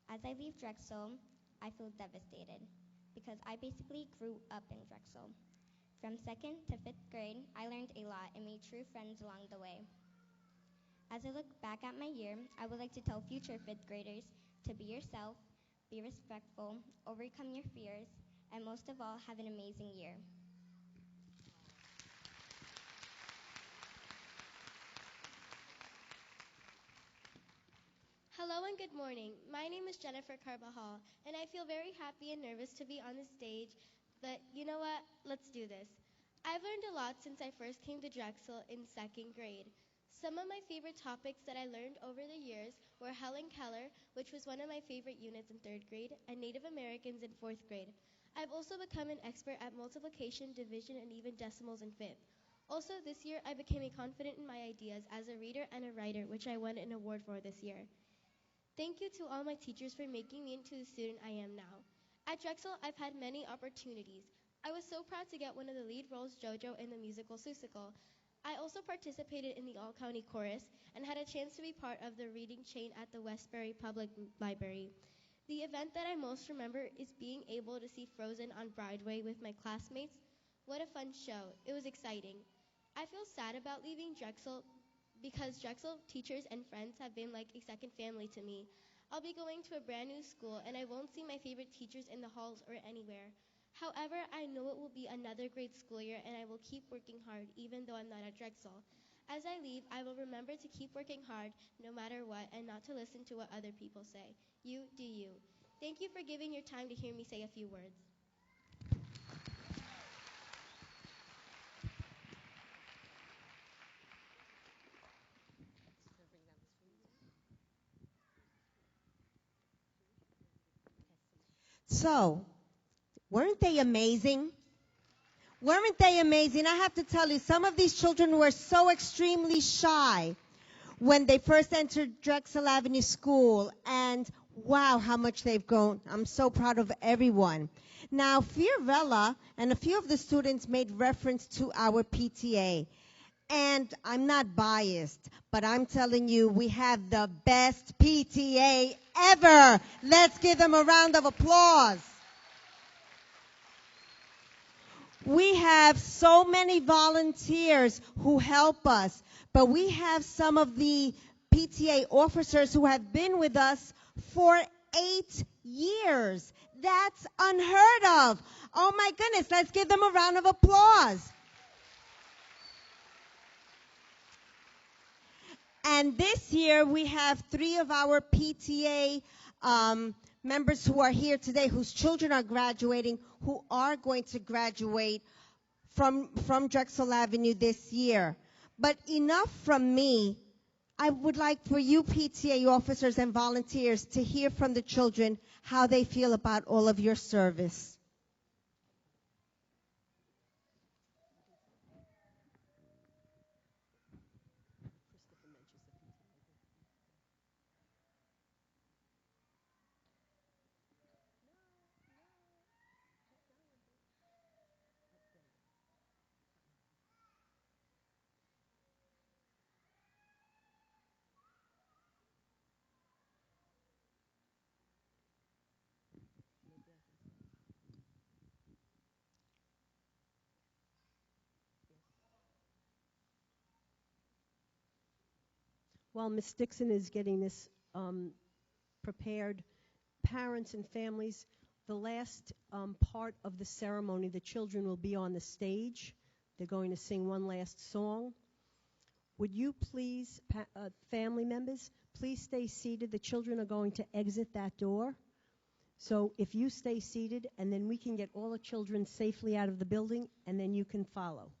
S12: As I leave Drexel, I feel devastated because I basically grew up in Drexel. From 2nd to 5th grade, I learned a lot and made true friends along the way. As I look back at my year, I would like to tell future 5th graders to be yourself, be respectful, overcome your fears, and most of all, have an amazing year.
S13: Hello and good morning. My name is Jennifer Carbajal, and I feel very happy and nervous to be on the stage, but you know what? Let's do this. I've learned a lot since I first came to Drexel in 2nd grade. Some of my favorite topics that I learned over the years were Helen Keller, which was one of my favorite units in 3rd grade, and Native Americans in 4th grade. I've also become an expert at multiplication, division, and even decimals in 5th. Also, this year, I became confident in my ideas as a reader and a writer, which I won an award for this year. Thank you to all my teachers for making me into the student I am now. At Drexel, I've had many opportunities. I was so proud to get one of the lead roles, JoJo, in the musical Seussical. I also participated in the all-county chorus and had a chance to be part of the reading chain at the Westbury Public Library. The event that I most remember is being able to see Frozen on Broadway with my classmates. What a fun show. It was exciting. I feel sad about leaving Drexel because Drexel teachers and friends have been like a second family to me. I'll be going to a brand new school and I won't see my favorite teachers in the halls or anywhere. However, I know it will be another great school year and I will keep working hard even though I'm not at Drexel. As I leave, I will remember to keep working hard no matter what and not to listen to what other people say. You do you. Thank you for giving your time to hear me say a few words.
S4: So, weren't they amazing? Weren't they amazing? I have to tell you, some of these children were so extremely shy when they first entered Drexel Avenue School, and wow, how much they've grown. I'm so proud of everyone. Now, Fiorella and a few of the students made reference to our PTA. And I'm not biased, but I'm telling you, we have the best PTA ever. Let's give them a round of applause. We have so many volunteers who help us, but we have some of the PTA officers who have been with us for 8 years. That's unheard of. Oh my goodness, let's give them a round of applause. And this year we have 3 of our PTA members who are here today whose children are graduating, who are going to graduate from Drexel Avenue this year. But enough from me. I would like for you PTA officers and volunteers to hear from the children how they feel about all of your service.
S6: While Ms. Dixon is getting this prepared, parents and families, the last part of the ceremony, the children will be on the stage. They're going to sing one last song. Would you please, family members, please stay seated. The children are going to exit that door. So if you stay seated, and then we can get all the children safely out of the building, and then you can follow.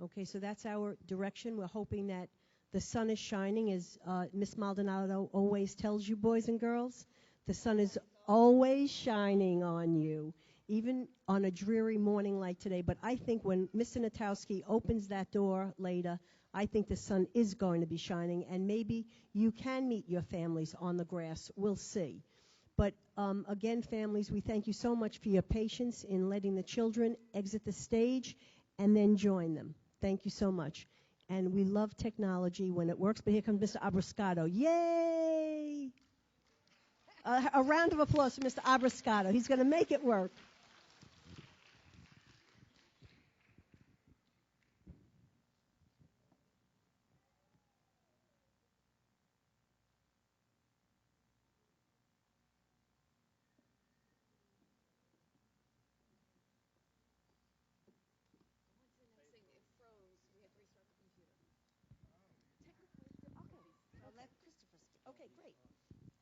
S6: Okay, so that's our direction. We're hoping that the sun is shining, as Miss Maldonado always tells you, boys and girls. The sun is always shining on you, even on a dreary morning like today. But I think when Mr. Natowski opens that door later, I think the sun is going to be shining, and maybe you can meet your families on the grass. We'll see. But again, families, we thank you so much for your patience in letting the children exit the stage and then join them. Thank you so much. And we love technology when it works. But here comes Mr. Abrascato. Yay! A round of applause for Mr. Abrascato. He's going to make it work.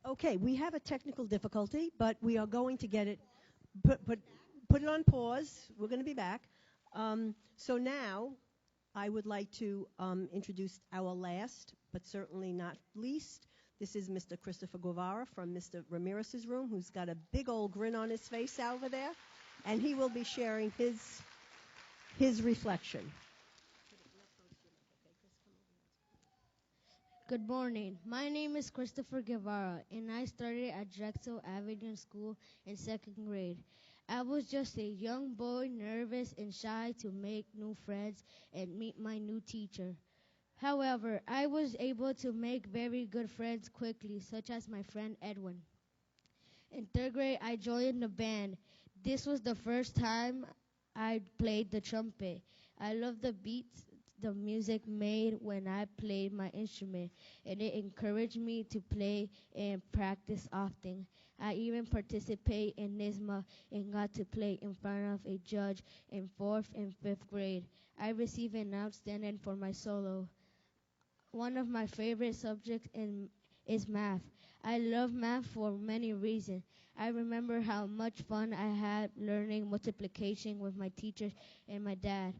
S6: Okay, we have a technical difficulty, but we are going to get it. Put it on pause. We're going to be back. So now, I would like to introduce our last, but certainly not least. This is Mr. Christopher Guevara from Mr. Ramirez's room, who's got a big old grin on his face over there, and he will be sharing his reflection.
S14: Good morning. My name is Christopher Guevara, and I started at Drexel Avenue School in 2nd grade. I was just a young boy, nervous and shy to make new friends and meet my new teacher. However, I was able to make very good friends quickly, such as my friend Edwin. In 3rd grade, I joined the band. This was the first time I played the trumpet. I love the beats the music made when I played my instrument, and it encouraged me to play and practice often. I even participated in NISMA and got to play in front of a judge in 4th and 5th grade. I received an outstanding for my solo. One of my favorite subjects is math. I love math for many reasons. I remember how much fun I had learning multiplication with my teachers and my dad.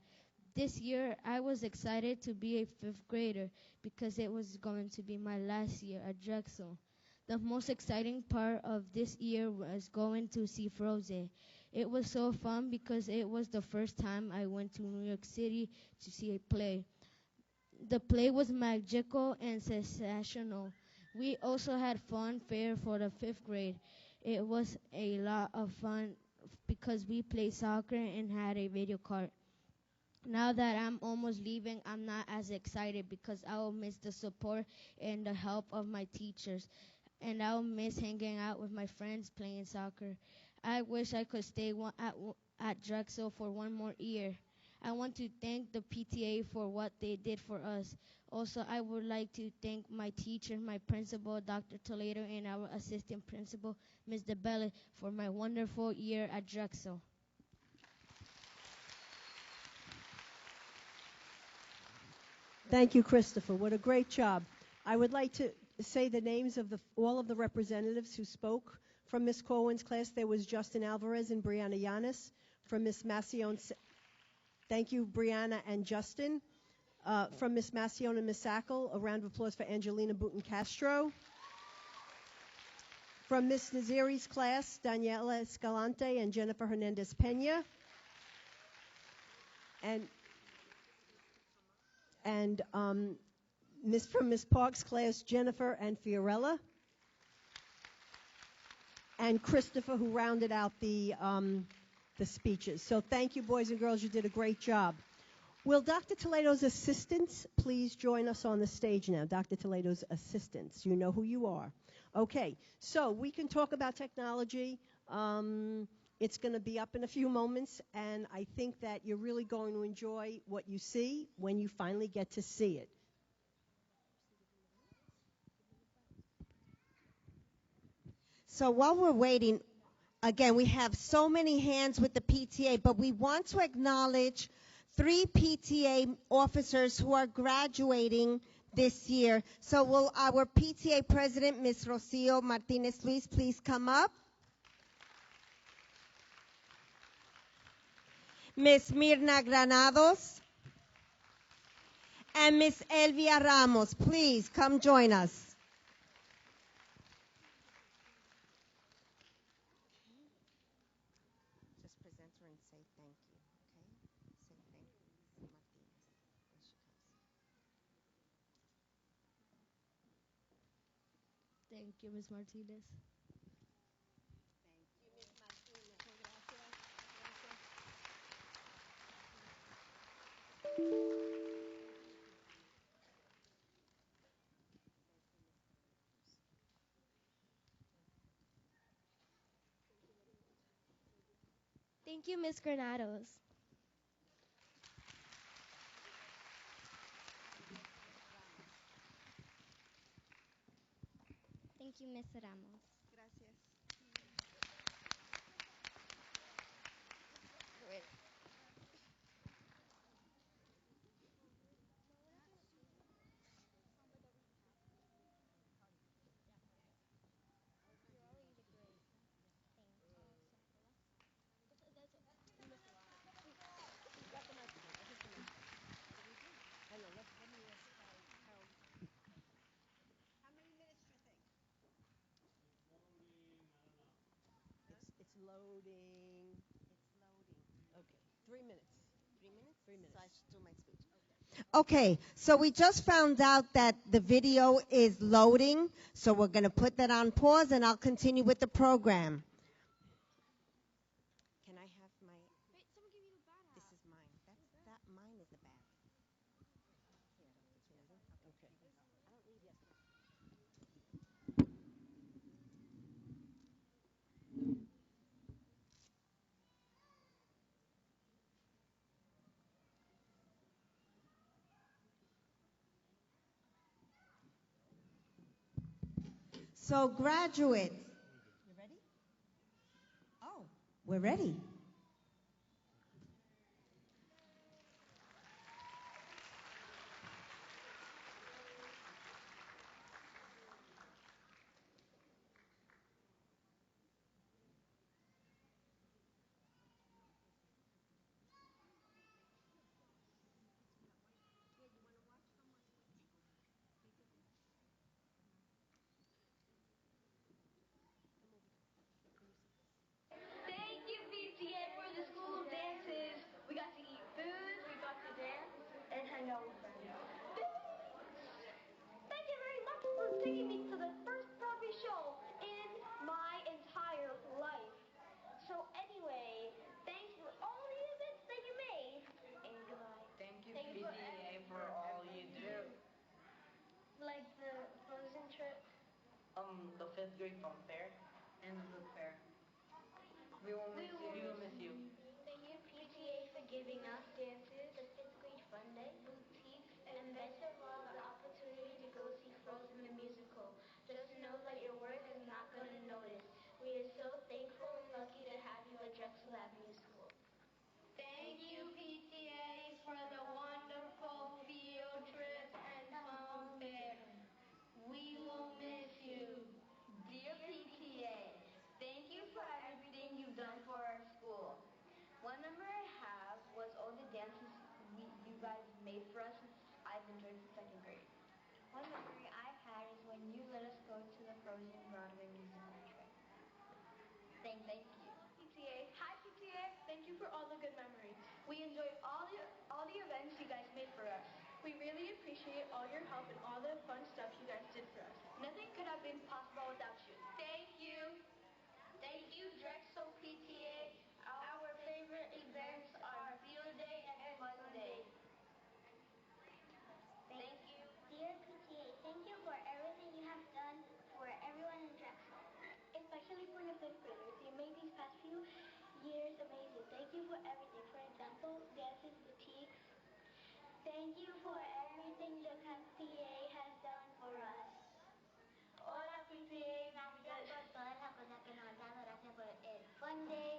S14: This year, I was excited to be a 5th grader because it was going to be my last year at Drexel. The most exciting part of this year was going to see Frozen. It was so fun because it was the first time I went to New York City to see a play. The play was magical and sensational. We also had fun fair for the 5th grade. It was a lot of fun because we played soccer and had a video cart. Now that I'm almost leaving, I'm not as excited because I will miss the support and the help of my teachers. And I will miss hanging out with my friends playing soccer. I wish I could stay at Drexel for one more year. I want to thank the PTA for what they did for us. Also, I would like to thank my teacher, my principal, Dr. Toledo, and our assistant principal, Ms. DeBelle, for my wonderful year at Drexel.
S6: Thank you, Christopher. What a great job. I would like to say the names of all of the representatives who spoke from Ms. Corwin's class. There was Justin Alvarez and Brianna Yanis. From Ms. Macione, thank you, Brianna and Justin. From Ms. Macione and Ms. Sackle, a round of applause for Angelina Bouton Castro. From Ms. Naziri's class, Daniela Escalante and Jennifer Hernandez Pena. And from Ms. Park's class, Jennifer and Fiorella. And Christopher, who rounded out the speeches. So thank you, boys and girls. You did a great job. Will Dr. Toledo's assistants please join us on the stage now? Dr. Toledo's assistants. You know who you are. Okay, so we can talk about technology. It's going to be up in a few moments, and I think that you're really going to enjoy what you see when you finally get to see it.
S4: So while we're waiting, again, we have so many hands with the PTA, but we want to acknowledge 3 PTA officers who are graduating this year. So will our PTA president, Ms. Rocio Martinez Luis, please come up? Ms. Mirna Granados and Ms. Elvia Ramos, please come join us. Just present her and say thank you, okay? Say thank you, Ms. Martinez. There she comes.
S14: Thank you, Ms. Martinez.
S13: Thank you, Ms. Granados.
S12: Thank you, Ms. Ramos.
S4: Gracias.
S6: It's loading. Okay, 3 minutes.
S4: 3 minutes?
S6: 3 minutes.
S4: So I should do my speech. Okay, so we just found out that the video is loading, so we're going to put that on pause and I'll continue with the program. Can I have my...
S13: Wait, someone give me the bad
S4: This is mine. Mine is the bad.
S6: Okay.
S4: I don't need yes. So graduates, you ready? Oh, we're ready.
S1: Thank you, PTA.
S15: during fun fair and group fair. We will miss you. We will miss you.
S16: Thank you, PTA, for giving us dances, the fifth grade fun day, boutiques, and best of all, the opportunity to go see Frozen the musical. Just know that your work is not going to notice. We are so thankful and lucky to have you at Drexel Avenue School. Thank you, PTA, for the wonderful field trip and fun fair. We will miss you. Dear PTA, thank you for everything you've done for our school. One memory I have was all the dances you guys made for us since I've enjoyed the second grade. One memory I've had is when you let us go to the Frozen Broadway musical trip. Thank you. PTA. Hi, PTA. Thank you for all the good memories. We enjoyed all the events you guys made for us. We really appreciate all your help and all the fun stuff you guys did for us. Nothing could have been possible without you. Thank you. Thank you, Drexel PTA. Our favorite events are Field Day and Fun Day. Thank you. Dear PTA, thank you for everything you have done for everyone in Drexel, especially for the fifth graders. You made these past few years amazing. Thank you for everything. For example, dances, boutiques. Thank you for everything the PTA has done for us. Hola, PTA. Gracias por todas las cosas que nos han dado. Gracias por el Fun Day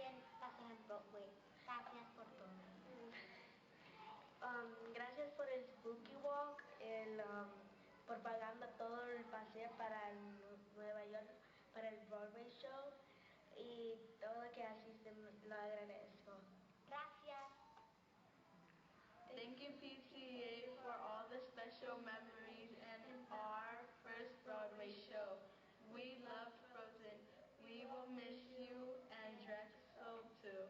S16: and Paseo en Broadway. Gracias por todo. Gracias por el Spooky Walk, por pagarlo todo el paseo para Nueva York, para el Broadway show y todo lo que hiciste, lo agradezco. Gracias. Thank you, PTA, for all the special memories and our first Broadway show. We love Frozen. We will miss you and Drexel too.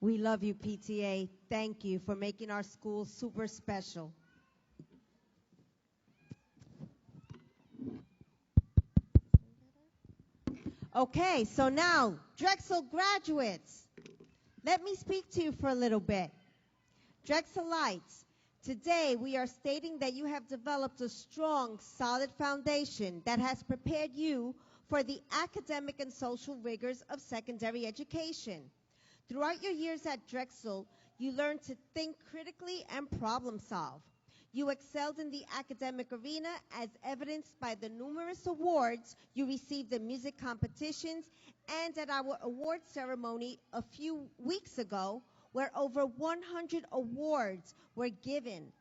S4: We love you, PTA. Thank you for making our school super special. Okay, so now, Drexel graduates, let me speak to you for a little bit. Drexelites, today we are stating that you have developed a strong, solid foundation that has prepared you for the academic and social rigors of secondary education. Throughout your years at Drexel, you learned to think critically and problem solve. You excelled in the academic arena as evidenced by the numerous awards you received in music competitions and at our award ceremony a few weeks ago, where over 100 awards were given.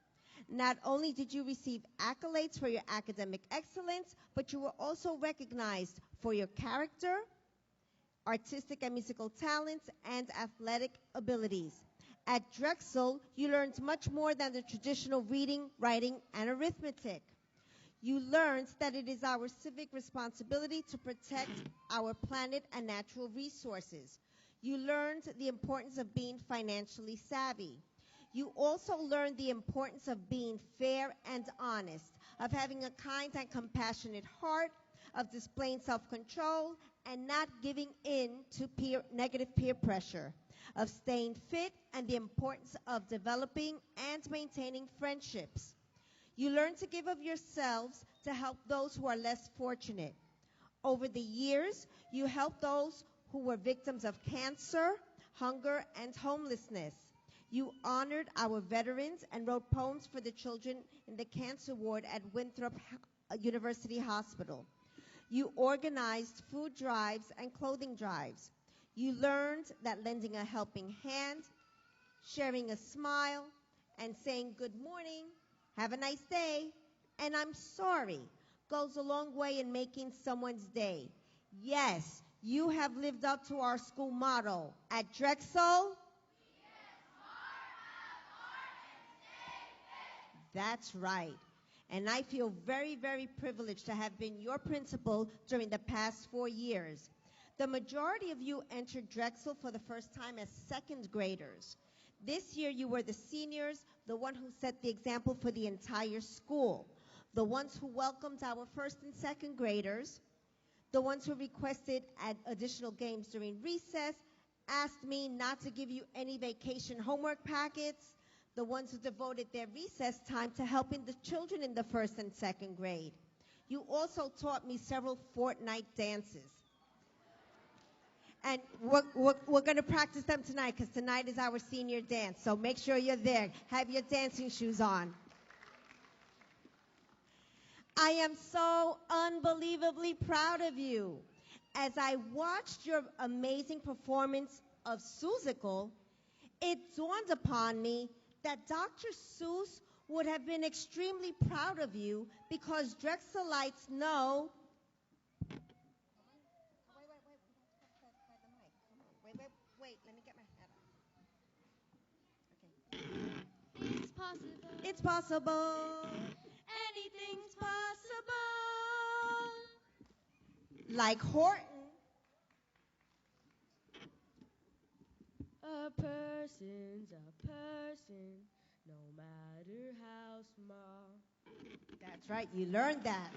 S4: Not only did you receive accolades for your academic excellence, but you were also recognized for your character, artistic and musical talents, and athletic abilities. At Drexel, you learned much more than the traditional reading, writing, and arithmetic. You learned that it is our civic responsibility to protect our planet and natural resources. You learned the importance of being financially savvy. You also learned the importance of being fair and honest, of having a kind and compassionate heart, of displaying self-control, and not giving in to negative peer pressure, of staying fit, and the importance of developing and maintaining friendships. You learn to give of yourselves to help those who are less fortunate. Over the years, you helped those who were victims of cancer, hunger, and homelessness. You honored our veterans and wrote poems for the children in the cancer ward at Winthrop University Hospital. You organized food drives and clothing drives. You learned that lending a helping hand, sharing a smile, and saying good morning, have a nice day, and I'm sorry goes a long way in making someone's day. Yes, you have lived up to our school motto. At Drexel, that's right. And I feel very, very privileged to have been your principal during the past 4 years. The majority of you entered Drexel for the first time as second graders. This year you were the seniors, the one who set the example for the entire school, the ones who welcomed our first and second graders, the ones who requested additional games during recess, asked me not to give you any vacation homework packets, the ones who devoted their recess time to helping the children in the first and second grade. You also taught me several fortnight dances. And we're going to practice them tonight because tonight is our senior dance. So make sure you're there. Have your dancing shoes on. I am so unbelievably proud of you. As I watched your amazing performance of Seussical, it dawned upon me that Dr. Seuss would have been extremely proud of you because Drexelites know. Wait, let me get my hat on. Okay.
S1: It's possible.
S4: It's possible.
S1: Anything's possible.
S4: Like Horton.
S17: A person's a person, no matter how small.
S4: That's right, you learned that.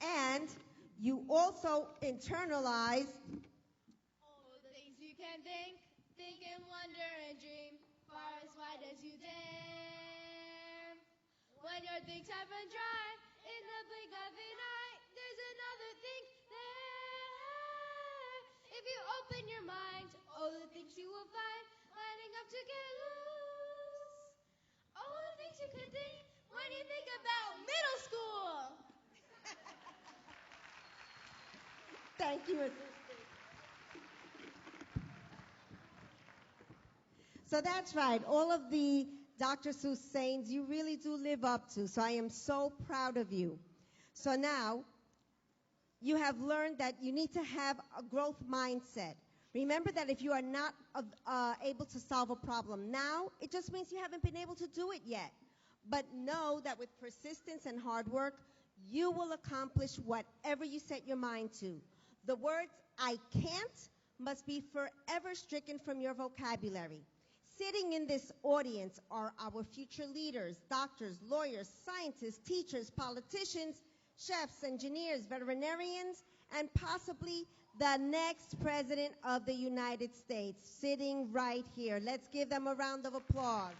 S4: And you also internalized
S9: All the things you can think and wonder and dream, far as wide as you dare. When your things have run dry, in the blink of an eye, there's another thing there. If you open your mind, all the things you will find, lining up to get loose. All the things you can think when you think about middle school.
S4: Thank you, assistant. So that's right. All of the Dr. Seuss sayings you really do live up to. So I am so proud of you. So now you have learned that you need to have a growth mindset. Remember that if you are not able to solve a problem now, it just means you haven't been able to do it yet. But know that with persistence and hard work, you will accomplish whatever you set your mind to. The words "I can't" must be forever stricken from your vocabulary. Sitting in this audience are our future leaders, doctors, lawyers, scientists, teachers, politicians, chefs, engineers, veterinarians, and possibly the next president of the United States, sitting right here. Let's give them a round of applause.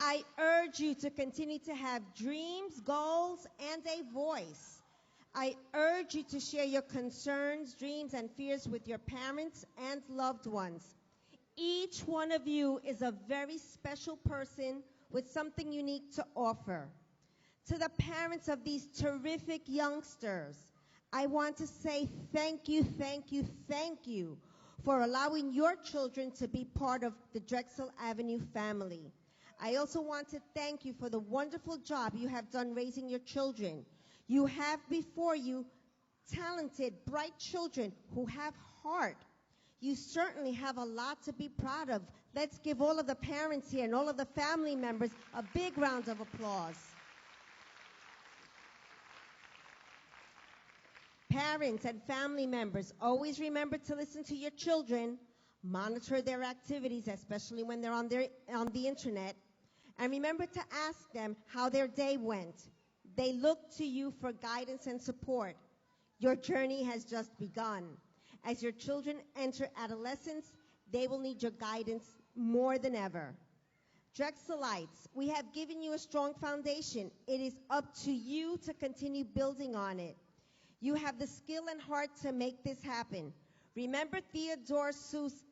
S4: I urge you to continue to have dreams, goals, and a voice. I urge you to share your concerns, dreams, and fears with your parents and loved ones. Each one of you is a very special person with something unique to offer. To the parents of these terrific youngsters, I want to say thank you, thank you, thank you for allowing your children to be part of the Drexel Avenue family. I also want to thank you for the wonderful job you have done raising your children. You have before you talented, bright children who have heart. You certainly have a lot to be proud of. Let's give all of the parents here and all of the family members a big round of applause. Parents and family members, always remember to listen to your children, monitor their activities, especially when they're on the internet, and remember to ask them how their day went. They look to you for guidance and support. Your journey has just begun. As your children enter adolescence, they will need your guidance more than ever. Drexelites, we have given you a strong foundation. It is up to you to continue building on it. You have the skill and heart to make this happen. Remember Theodore Seuss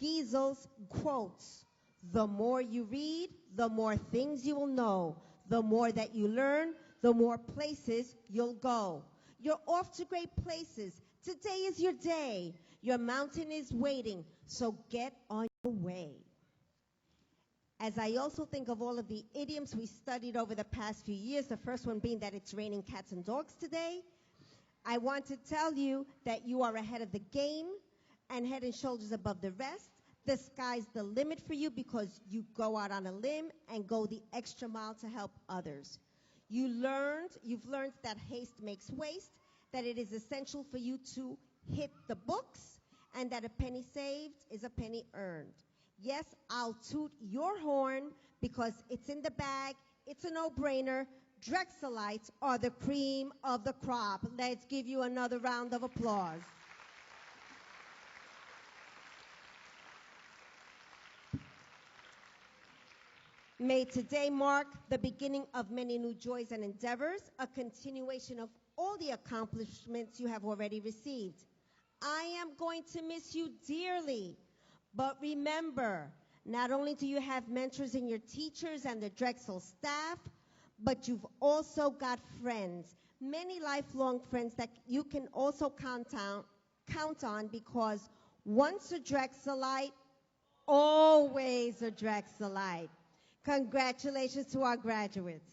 S4: Giesel's quotes, "The more you read, the more things you will know. The more that you learn, the more places you'll go." You're off to great places. Today is your day. Your mountain is waiting, so get on your way. As I also think of all of the idioms we studied over the past few years, the first one being that it's raining cats and dogs today, I want to tell you that you are ahead of the game and head and shoulders above the rest. The sky's the limit for you because you go out on a limb and go the extra mile to help others. You've learned that haste makes waste, that it is essential for you to hit the books, and that a penny saved is a penny earned. Yes, I'll toot your horn because it's in the bag. It's a no-brainer. Drexelites are the cream of the crop. Let's give you another round of applause. May today mark the beginning of many new joys and endeavors, a continuation of all the accomplishments you have already received. I am going to miss you dearly, but remember, not only do you have mentors in your teachers and the Drexel staff, but you've also got friends, many lifelong friends that you can also count on because once a Drexelite, always a Drexelite. Congratulations to our graduates.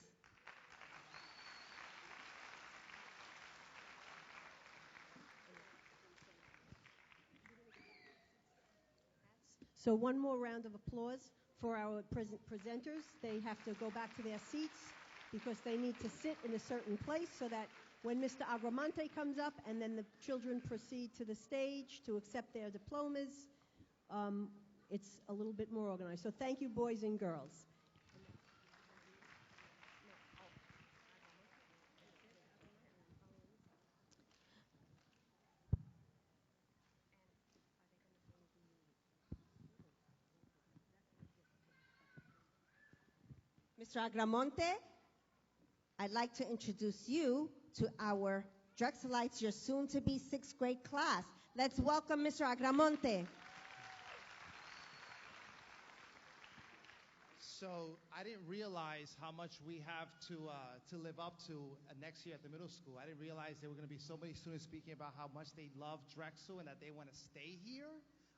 S6: So one more round of applause for our presenters. They have to go back to their seats because they need to sit in a certain place so that when Mr. Agramonte comes up and then the children proceed to the stage to accept their diplomas, it's a little bit more organized. So thank you, boys and girls.
S4: Mr. Agramonte, I'd like to introduce you to our Drexelites, your soon-to-be sixth grade class. Let's welcome Mr. Agramonte.
S18: So I didn't realize how much we have to live up to next year at the middle school. I didn't realize there were going to be so many students speaking about how much they love Drexel and that they want to stay here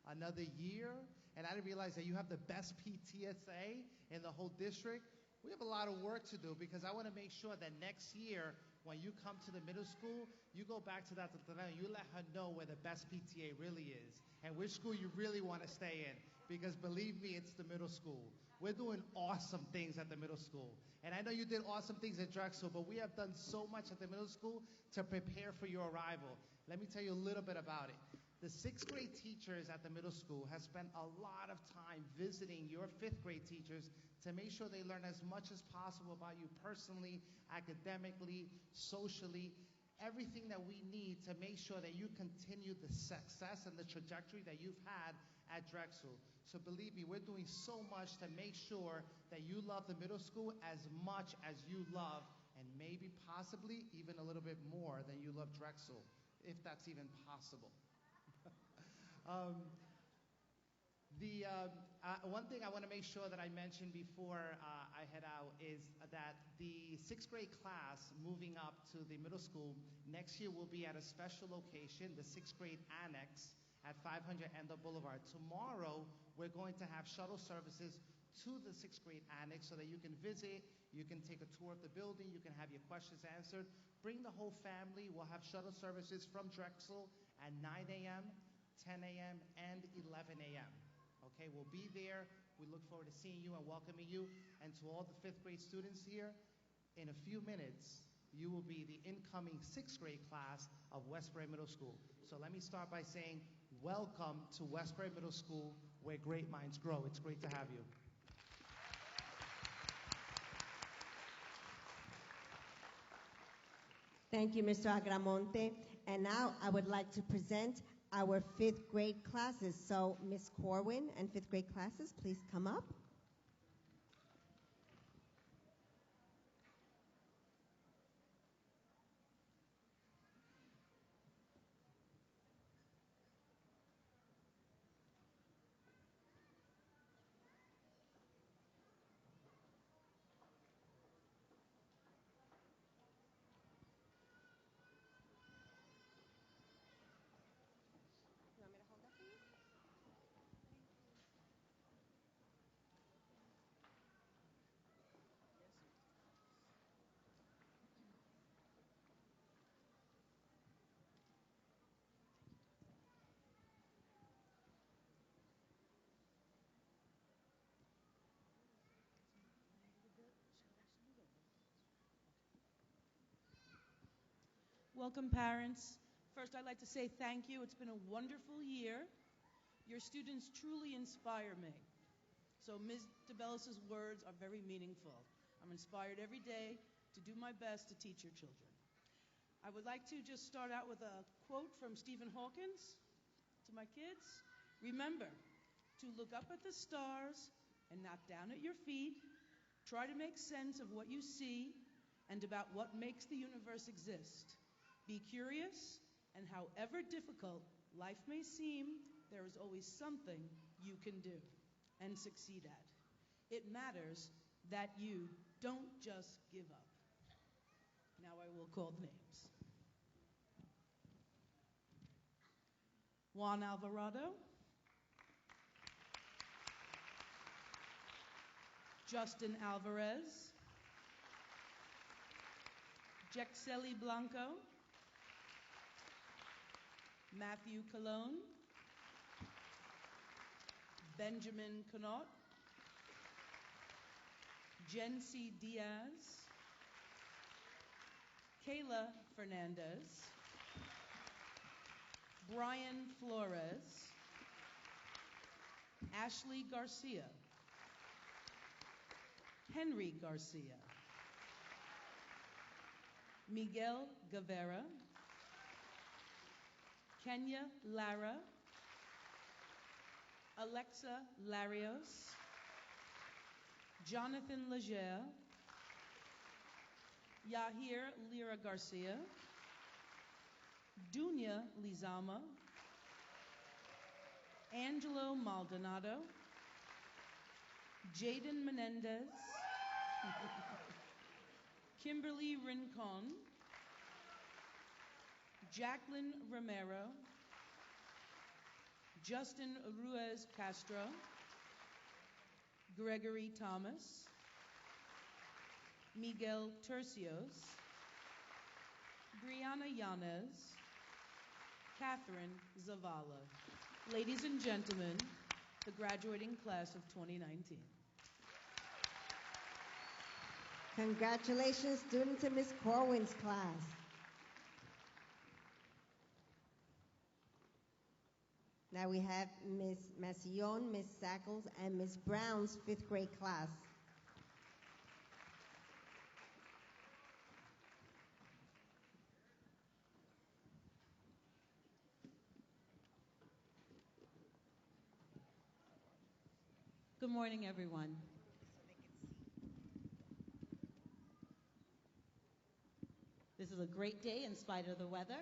S18: another year. And I didn't realize that you have the best PTSA in the whole district. We have a lot of work to do because I want to make sure that next year when you come to the middle school, you go back to that and you let her know where the best PTA really is and which school you really want to stay in. Because believe me, it's the middle school. We're doing awesome things at the middle school. And I know you did awesome things at Drexel, but we have done so much at the middle school to prepare for your arrival. Let me tell you a little bit about it. The sixth grade teachers at the middle school have spent a lot of time visiting your fifth grade teachers to make sure they learn as much as possible about you personally, academically, socially, everything that we need to make sure that you continue the success and the trajectory that you've had at Drexel. So believe me, we're doing so much to make sure that you love the middle school as much as you love, and maybe possibly even a little bit more than you love Drexel, if that's even possible. One thing I want to make sure that I mention before I head out is that the sixth grade class moving up to the middle school next year will be at a special location, the sixth grade annex at 500 Enda Boulevard. Tomorrow, we're going to have shuttle services to the sixth grade annex so that you can visit, you can take a tour of the building, you can have your questions answered. Bring the whole family. We'll have shuttle services from Drexel at 9 a.m., 10 a.m., and 11 a.m. Okay, we'll be there. We look forward to seeing you and welcoming you. And to all the fifth grade students here, in a few minutes, you will be the incoming sixth grade class of Westbury Middle School. So let me start by saying, welcome to Westbury Middle School, where great minds grow. It's great to have you.
S4: Thank you, Mr. Agramonte. And now I would like to present our fifth grade classes. So Ms. Corwin and fifth grade classes, please come up.
S19: Welcome, parents. First, I'd like to say thank you. It's been a wonderful year. Your students truly inspire me. So Ms. DeBellis' words are very meaningful. I'm inspired every day to do my best to teach your children. I would like to just start out with a quote from Stephen Hawkins to my kids. Remember to look up at the stars and not down at your feet. Try to make sense of what you see and about what makes the universe exist. Be curious, and however difficult life may seem, there is always something you can do and succeed at. It matters that you don't just give up. Now I will call the names. Juan Alvarado, Justin Alvarez, Jexeli Blanco, Matthew Colon, Benjamin Connaught, Jency Diaz, Kayla Fernandez, Brian Flores, Ashley Garcia, Henry Garcia, Miguel Guevara, Kenya Lara, Alexa Larios, Jonathan Legere, Yahir Lira Garcia, Dunya Lizama, Angelo Maldonado, Jaden Menendez, Kimberly Rincon, Jacqueline Romero, Justin Ruiz Castro, Gregory Thomas, Miguel Tercios, Brianna Yanez, Catherine Zavala. Ladies and gentlemen, the graduating class of 2019.
S4: Congratulations, students in Ms. Corwin's class. Now we have Ms. Macion, Ms. Sackles, and Ms. Brown's fifth grade class.
S20: Good morning, everyone. This is a great day in spite of the weather.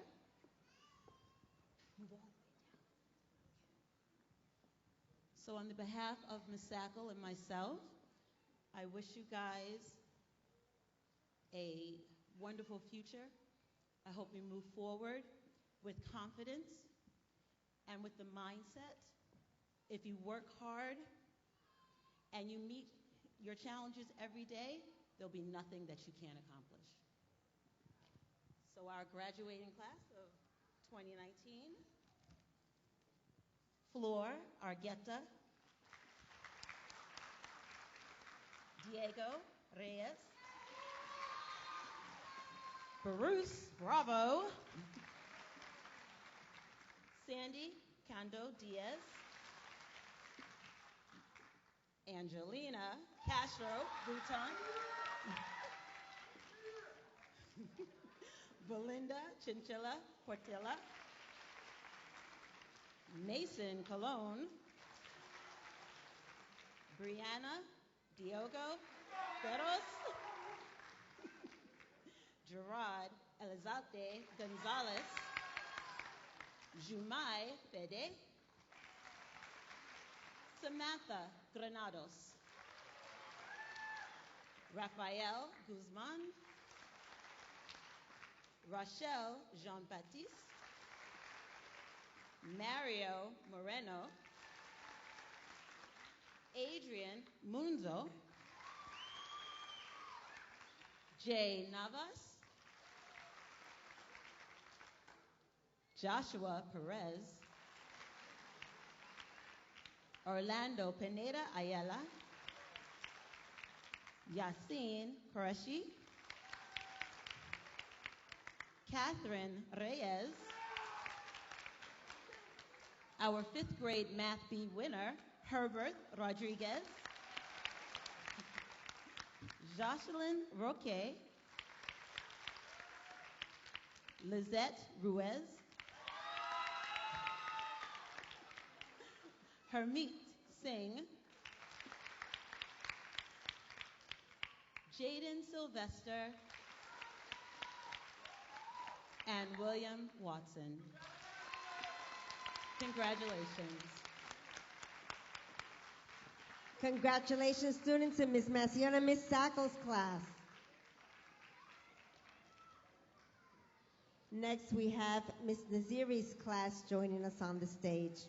S20: So on the behalf of Ms. Sackle and myself, I wish you guys a wonderful future. I hope you move forward with confidence and with the mindset. If you work hard and you meet your challenges every day, there'll be nothing that you can't accomplish. So our graduating class of 2019, Flor Argueta, Diego Reyes, Bruce Bravo, Sandy Cando Diaz, Angelina Castro Bouton, Belinda Chinchilla Portilla, Mason Colon, Brianna Diogo Peros, Gerard Elizalde Gonzalez, Jumai Fede, Samantha Granados, Rafael Guzman, Rachel Jean-Baptiste, Mario Moreno, Adrian Munzo, Jay Navas, Joshua Perez, Orlando Pineda Ayala, Yasin Qureshi, Catherine Reyes, our fifth grade Math B winner, Herbert Rodriguez, Jocelyn Roque, Lizette Ruiz, Hermeet Singh, Jaden Sylvester, and William Watson. Congratulations.
S4: Congratulations, students in Ms. Maciona and Ms. Sackle's class. Next, we have Ms. Naziri's class joining us on the stage.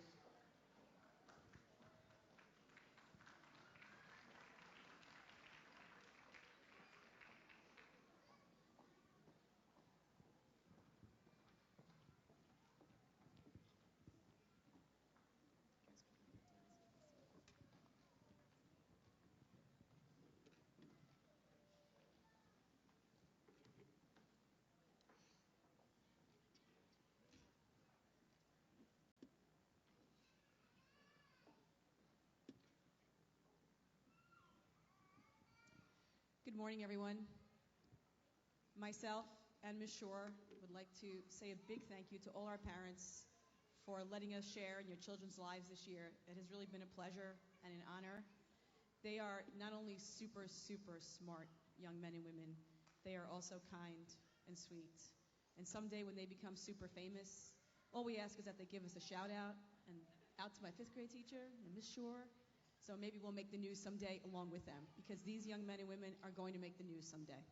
S21: Good morning, everyone. Myself and Ms. Shore would like to say a big thank you to all our parents for letting us share in your children's lives this year. It has really been a pleasure and an honor. They are not only super, super smart young men and women, they are also kind and sweet. And someday when they become super famous, all we ask is that they give us a shout out, and out to my 5th grade teacher and Ms. Shore. So maybe we'll make the news someday along with them, because these young men and women are going to make the news someday.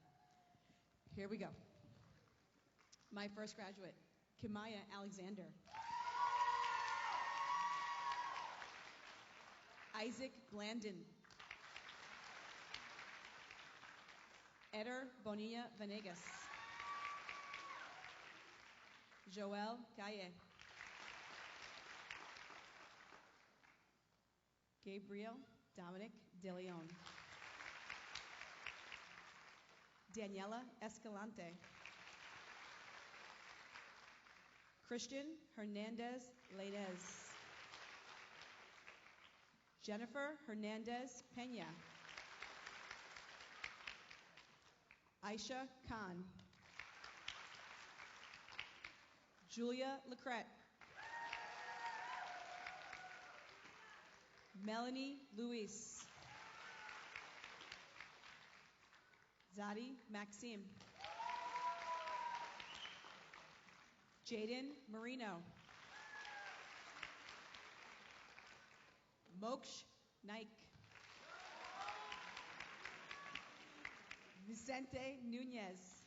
S21: Here we go. My first graduate, Kimaya Alexander. Isaac Glandon. Eder Bonilla Venegas. Joel Calle. Gabriel Dominic De Leon. Daniela Escalante. Christian Hernandez Lainez. Jennifer Hernandez Pena. Aisha Khan. Julia Lecret. Melanie Luis. Zadi Maxime. Jaden Marino. Moksh Naik. Vicente Nunez.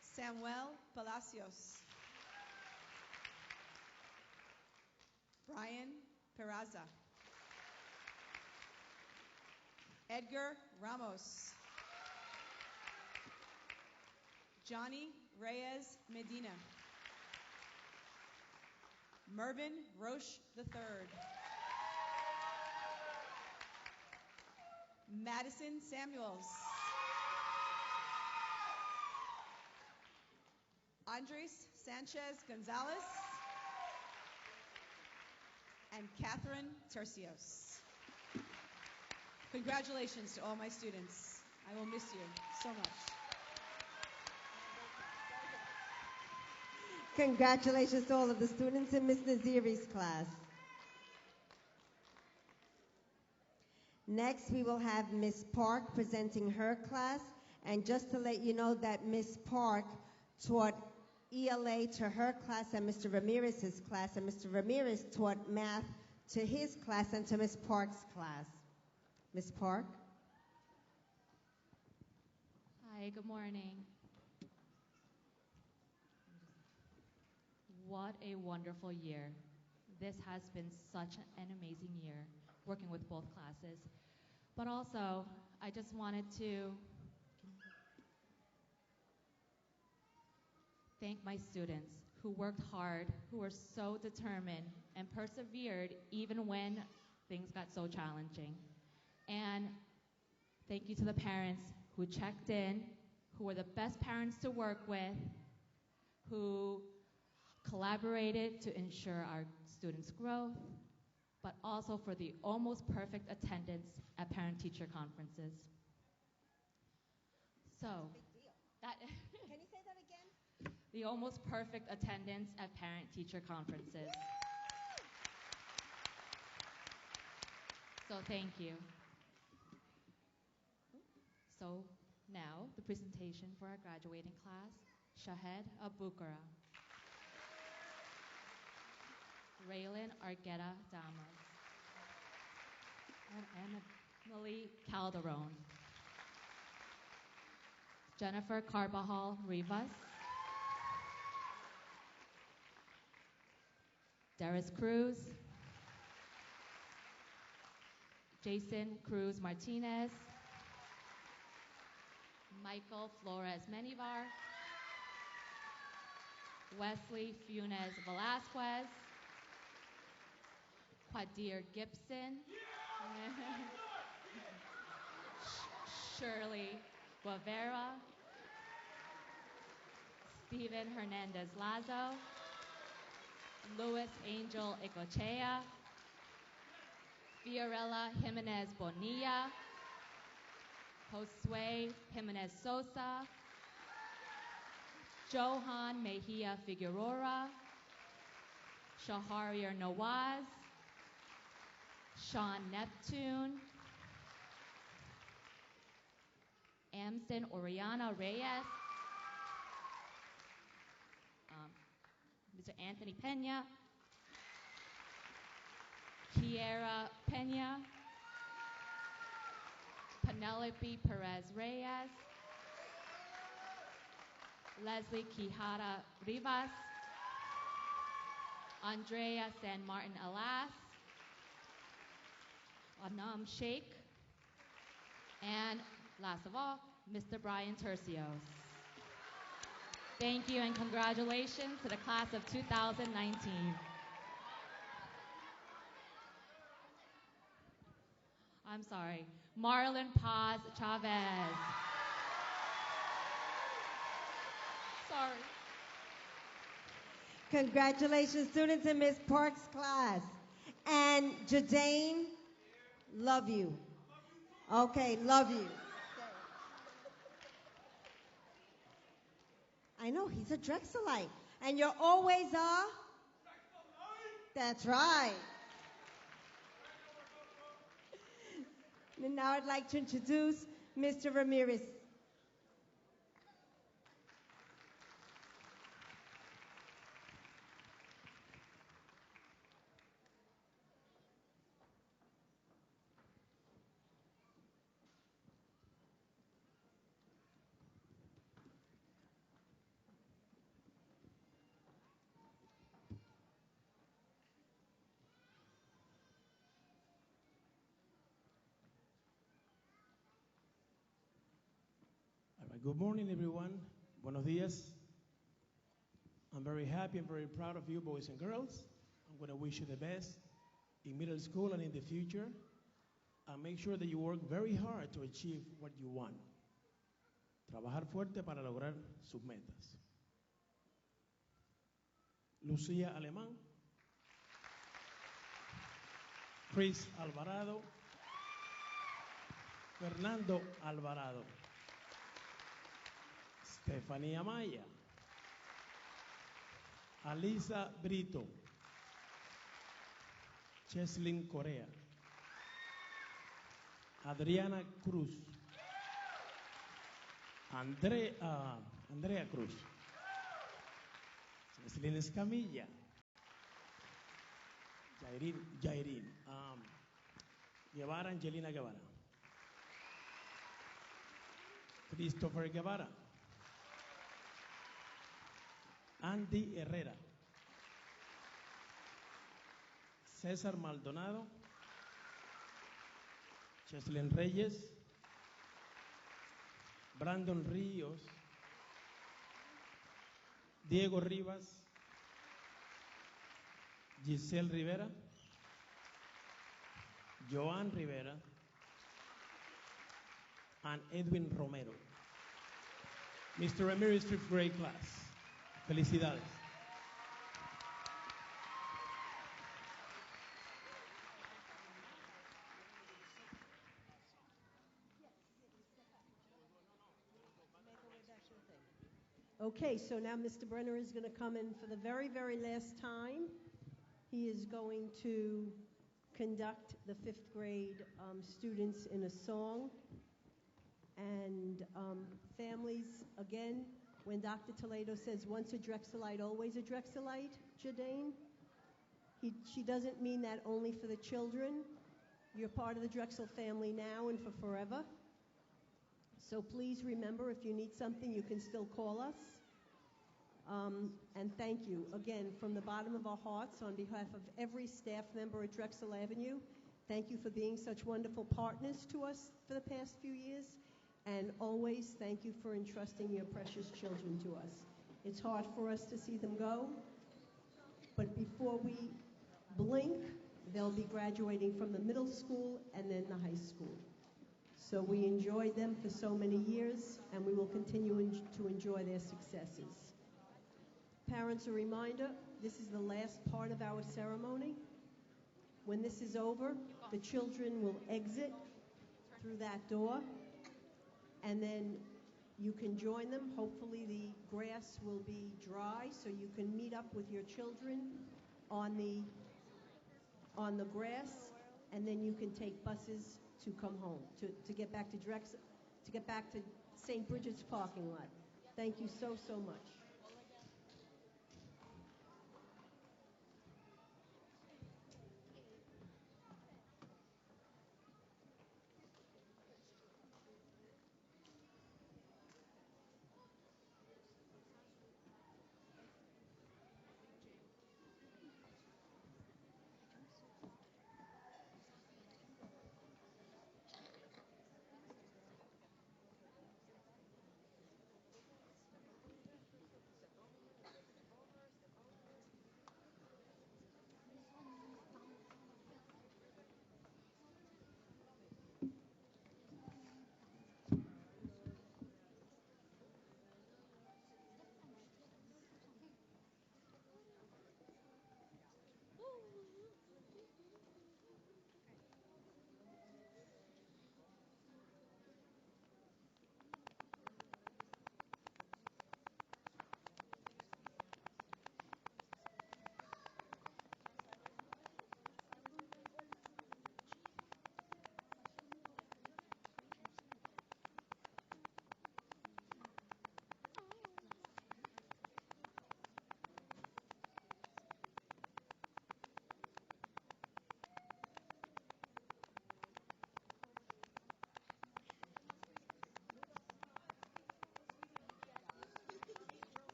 S21: Samuel Palacios. Brian Peraza. Edgar Ramos. Johnny Reyes Medina. Mervin Roche III. Madison Samuels. Andres Sanchez Gonzalez. And Catherine Tercios. Congratulations to all my students. I will miss you so much.
S4: Congratulations to all of the students in Ms. Naziri's class. Next, we will have Ms. Park presenting her class. And just to let you know that Ms. Park taught ELA to her class and Mr. Ramirez's class, and Mr. Ramirez taught math to his class and to Ms. Park's class. Ms. Park?
S22: Hi, good morning. What a wonderful year. This has been such an amazing year, working with both classes. But also, I just wanted to thank my students who worked hard, who were so determined and persevered even when things got so challenging. And thank you to the parents who checked in, who were the best parents to work with, who collaborated to ensure our students' growth, but also for the almost perfect attendance at parent-teacher conferences. So, that
S4: Can you say that again?
S22: the almost perfect attendance at parent-teacher conferences. So thank you. So now the presentation for our graduating class, Shahed Abukara, Raylan Argueta Damas, and Emily Calderon, Jennifer Carbajal Rivas, Darius Cruz, Jason Cruz Martinez, Michael Flores Menivar, Wesley Funes Velasquez, Quadir Gibson, Shirley Guevara, Steven Hernandez Lazo, Luis Angel Ecochea, Fiorella Jimenez Bonilla, Josue Jimenez Sosa, Johan Mejia Figueroa, Shahariar Nawaz, Sean Neptune, Amson Oriana Reyes, Mr. Anthony Pena, Kiera Pena, Penelope Perez Reyes, Leslie Quijada Rivas, Andrea San Martin Alas, Anam Sheikh, and last of all, Mr. Brian Tercios. Thank you and congratulations to the class of 2019. I'm sorry, Marlon Paz Chavez. Sorry.
S4: Congratulations, students in Ms. Park's class. And Jadane, love you. Okay, love you. I know, he's a Drexelite. And you're always a? That's right. And now I'd like to introduce Mr. Ramirez.
S2: Good morning, everyone. Buenos dias. I'm very happy and very proud of you, boys and girls. I'm going to wish you the best in middle school and in the future. And make sure that you work very hard to achieve what you want. Trabajar fuerte para lograr sus metas. Lucía Alemán, Chris Alvarado, Fernando Alvarado, Estefanía Maya, Alisa Brito, Cheslin Correa, Adriana Cruz, Andrea Cruz, Cheslin Escamilla, Jairin, Guevara Angelina Guevara, Christopher Guevara, Andy Herrera, César Maldonado, Cheslin Reyes, Brandon Ríos, Diego Rivas, Giselle Rivera, Joan Rivera, and Edwin Romero. Mr. Ramirez, fifth grade class. Felicidades.
S6: Okay, so now Mr. Brenner is going to come in for the very, very last time. He is going to conduct the fifth grade students in a song. And families, again, when Dr. Toledo says once a Drexelite, always a Drexelite, Jadane, she doesn't mean that only for the children. You're part of the Drexel family now and for forever. So please remember, if you need something, you can still call us. And thank you, again, from the bottom of our hearts, on behalf of every staff member at Drexel Avenue. Thank you for being such wonderful partners to us for the past few years. And always thank you for entrusting your precious children to us. It's hard for us to see them go, but before we blink, they'll be graduating from the middle school and then the high school. So we enjoyed them for so many years, and we will continue to enjoy their successes. Parents, a reminder, this is the last part of our ceremony. When this is over, the children will exit through that door, and then you can join them. Hopefully the grass will be dry so you can meet up with your children on the grass, and then you can take buses to come home, to get back to Drexel, to get back to St. Bridget's parking lot. Thank you so, so much.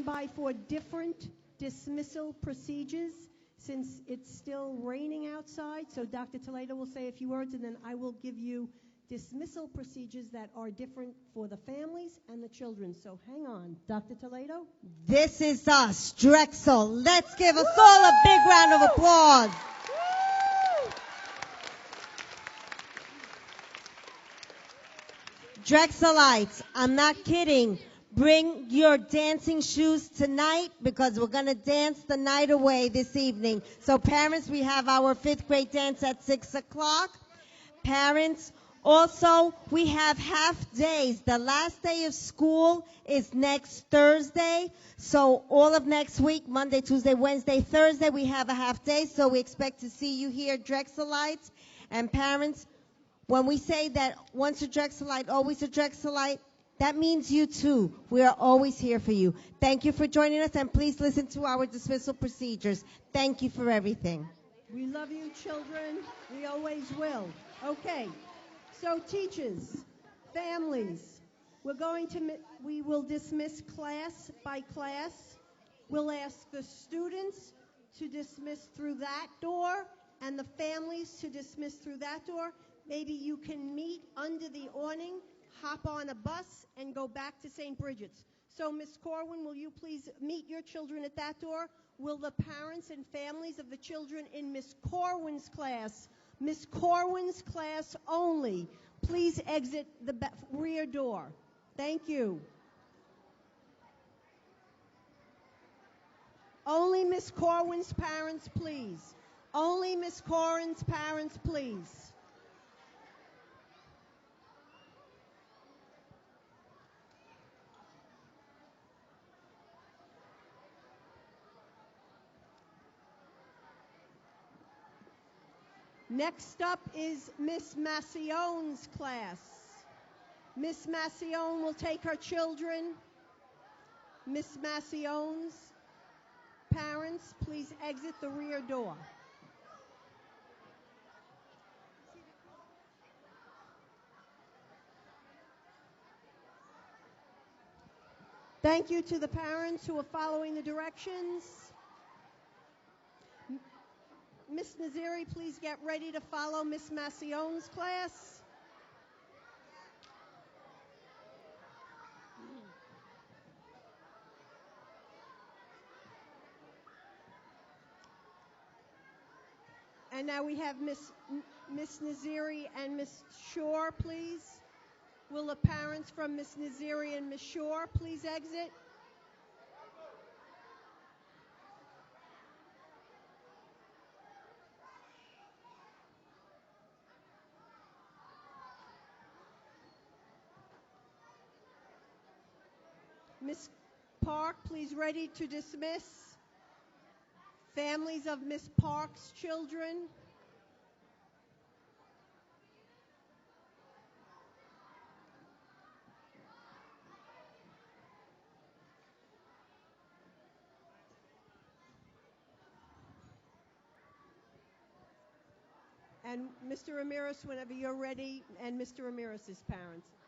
S6: stand by for different dismissal procedures since it's still raining outside. So Dr. Toledo will say a few words, and then I will give you dismissal procedures that are different for the families and the children. So hang on. Dr. Toledo?
S4: This is us, Drexel. Let's give us all a big round of applause. Drexelites, I'm not kidding. Bring your dancing shoes tonight because we're going to dance the night away this evening. So parents, we have our 5th grade dance at 6 o'clock. Parents, also, we have half days. The last day of school is next Thursday. So all of next week, Monday, Tuesday, Wednesday, Thursday, we have a half day. So we expect to see you here, Drexelites. And parents, when we say that once a Drexelite, always a Drexelite, that means you too. We are always here for you. Thank you for joining us, and please listen to our dismissal procedures. Thank you for everything.
S6: We love you, children. We always will. Okay. So teachers, families, we will dismiss class by class. We'll ask the students to dismiss through that door and the families to dismiss through that door. Maybe you can meet under the awning, hop on a bus, and go back to St. Bridget's. So, Ms. Corwin, will you please meet your children at that door? Will the parents and families of the children in Ms. Corwin's class only, please exit the rear door? Thank you. Only Ms. Corwin's parents, please. Only Ms. Corwin's parents, please. Next up is Miss Massion's class. Miss Massion will take her children. Miss Massion's parents, please exit the rear door. Thank you to the parents who are following the directions. Miss Naziri, please get ready to follow Miss Massion's class. And now we have Miss Naziri and Miss Shore, please. Will the parents from Miss Naziri and Miss Shore please exit? Miss Park, please ready to dismiss. Families of Miss Park's children. And Mr. Ramirez, whenever you're ready, and Mr. Ramirez's parents.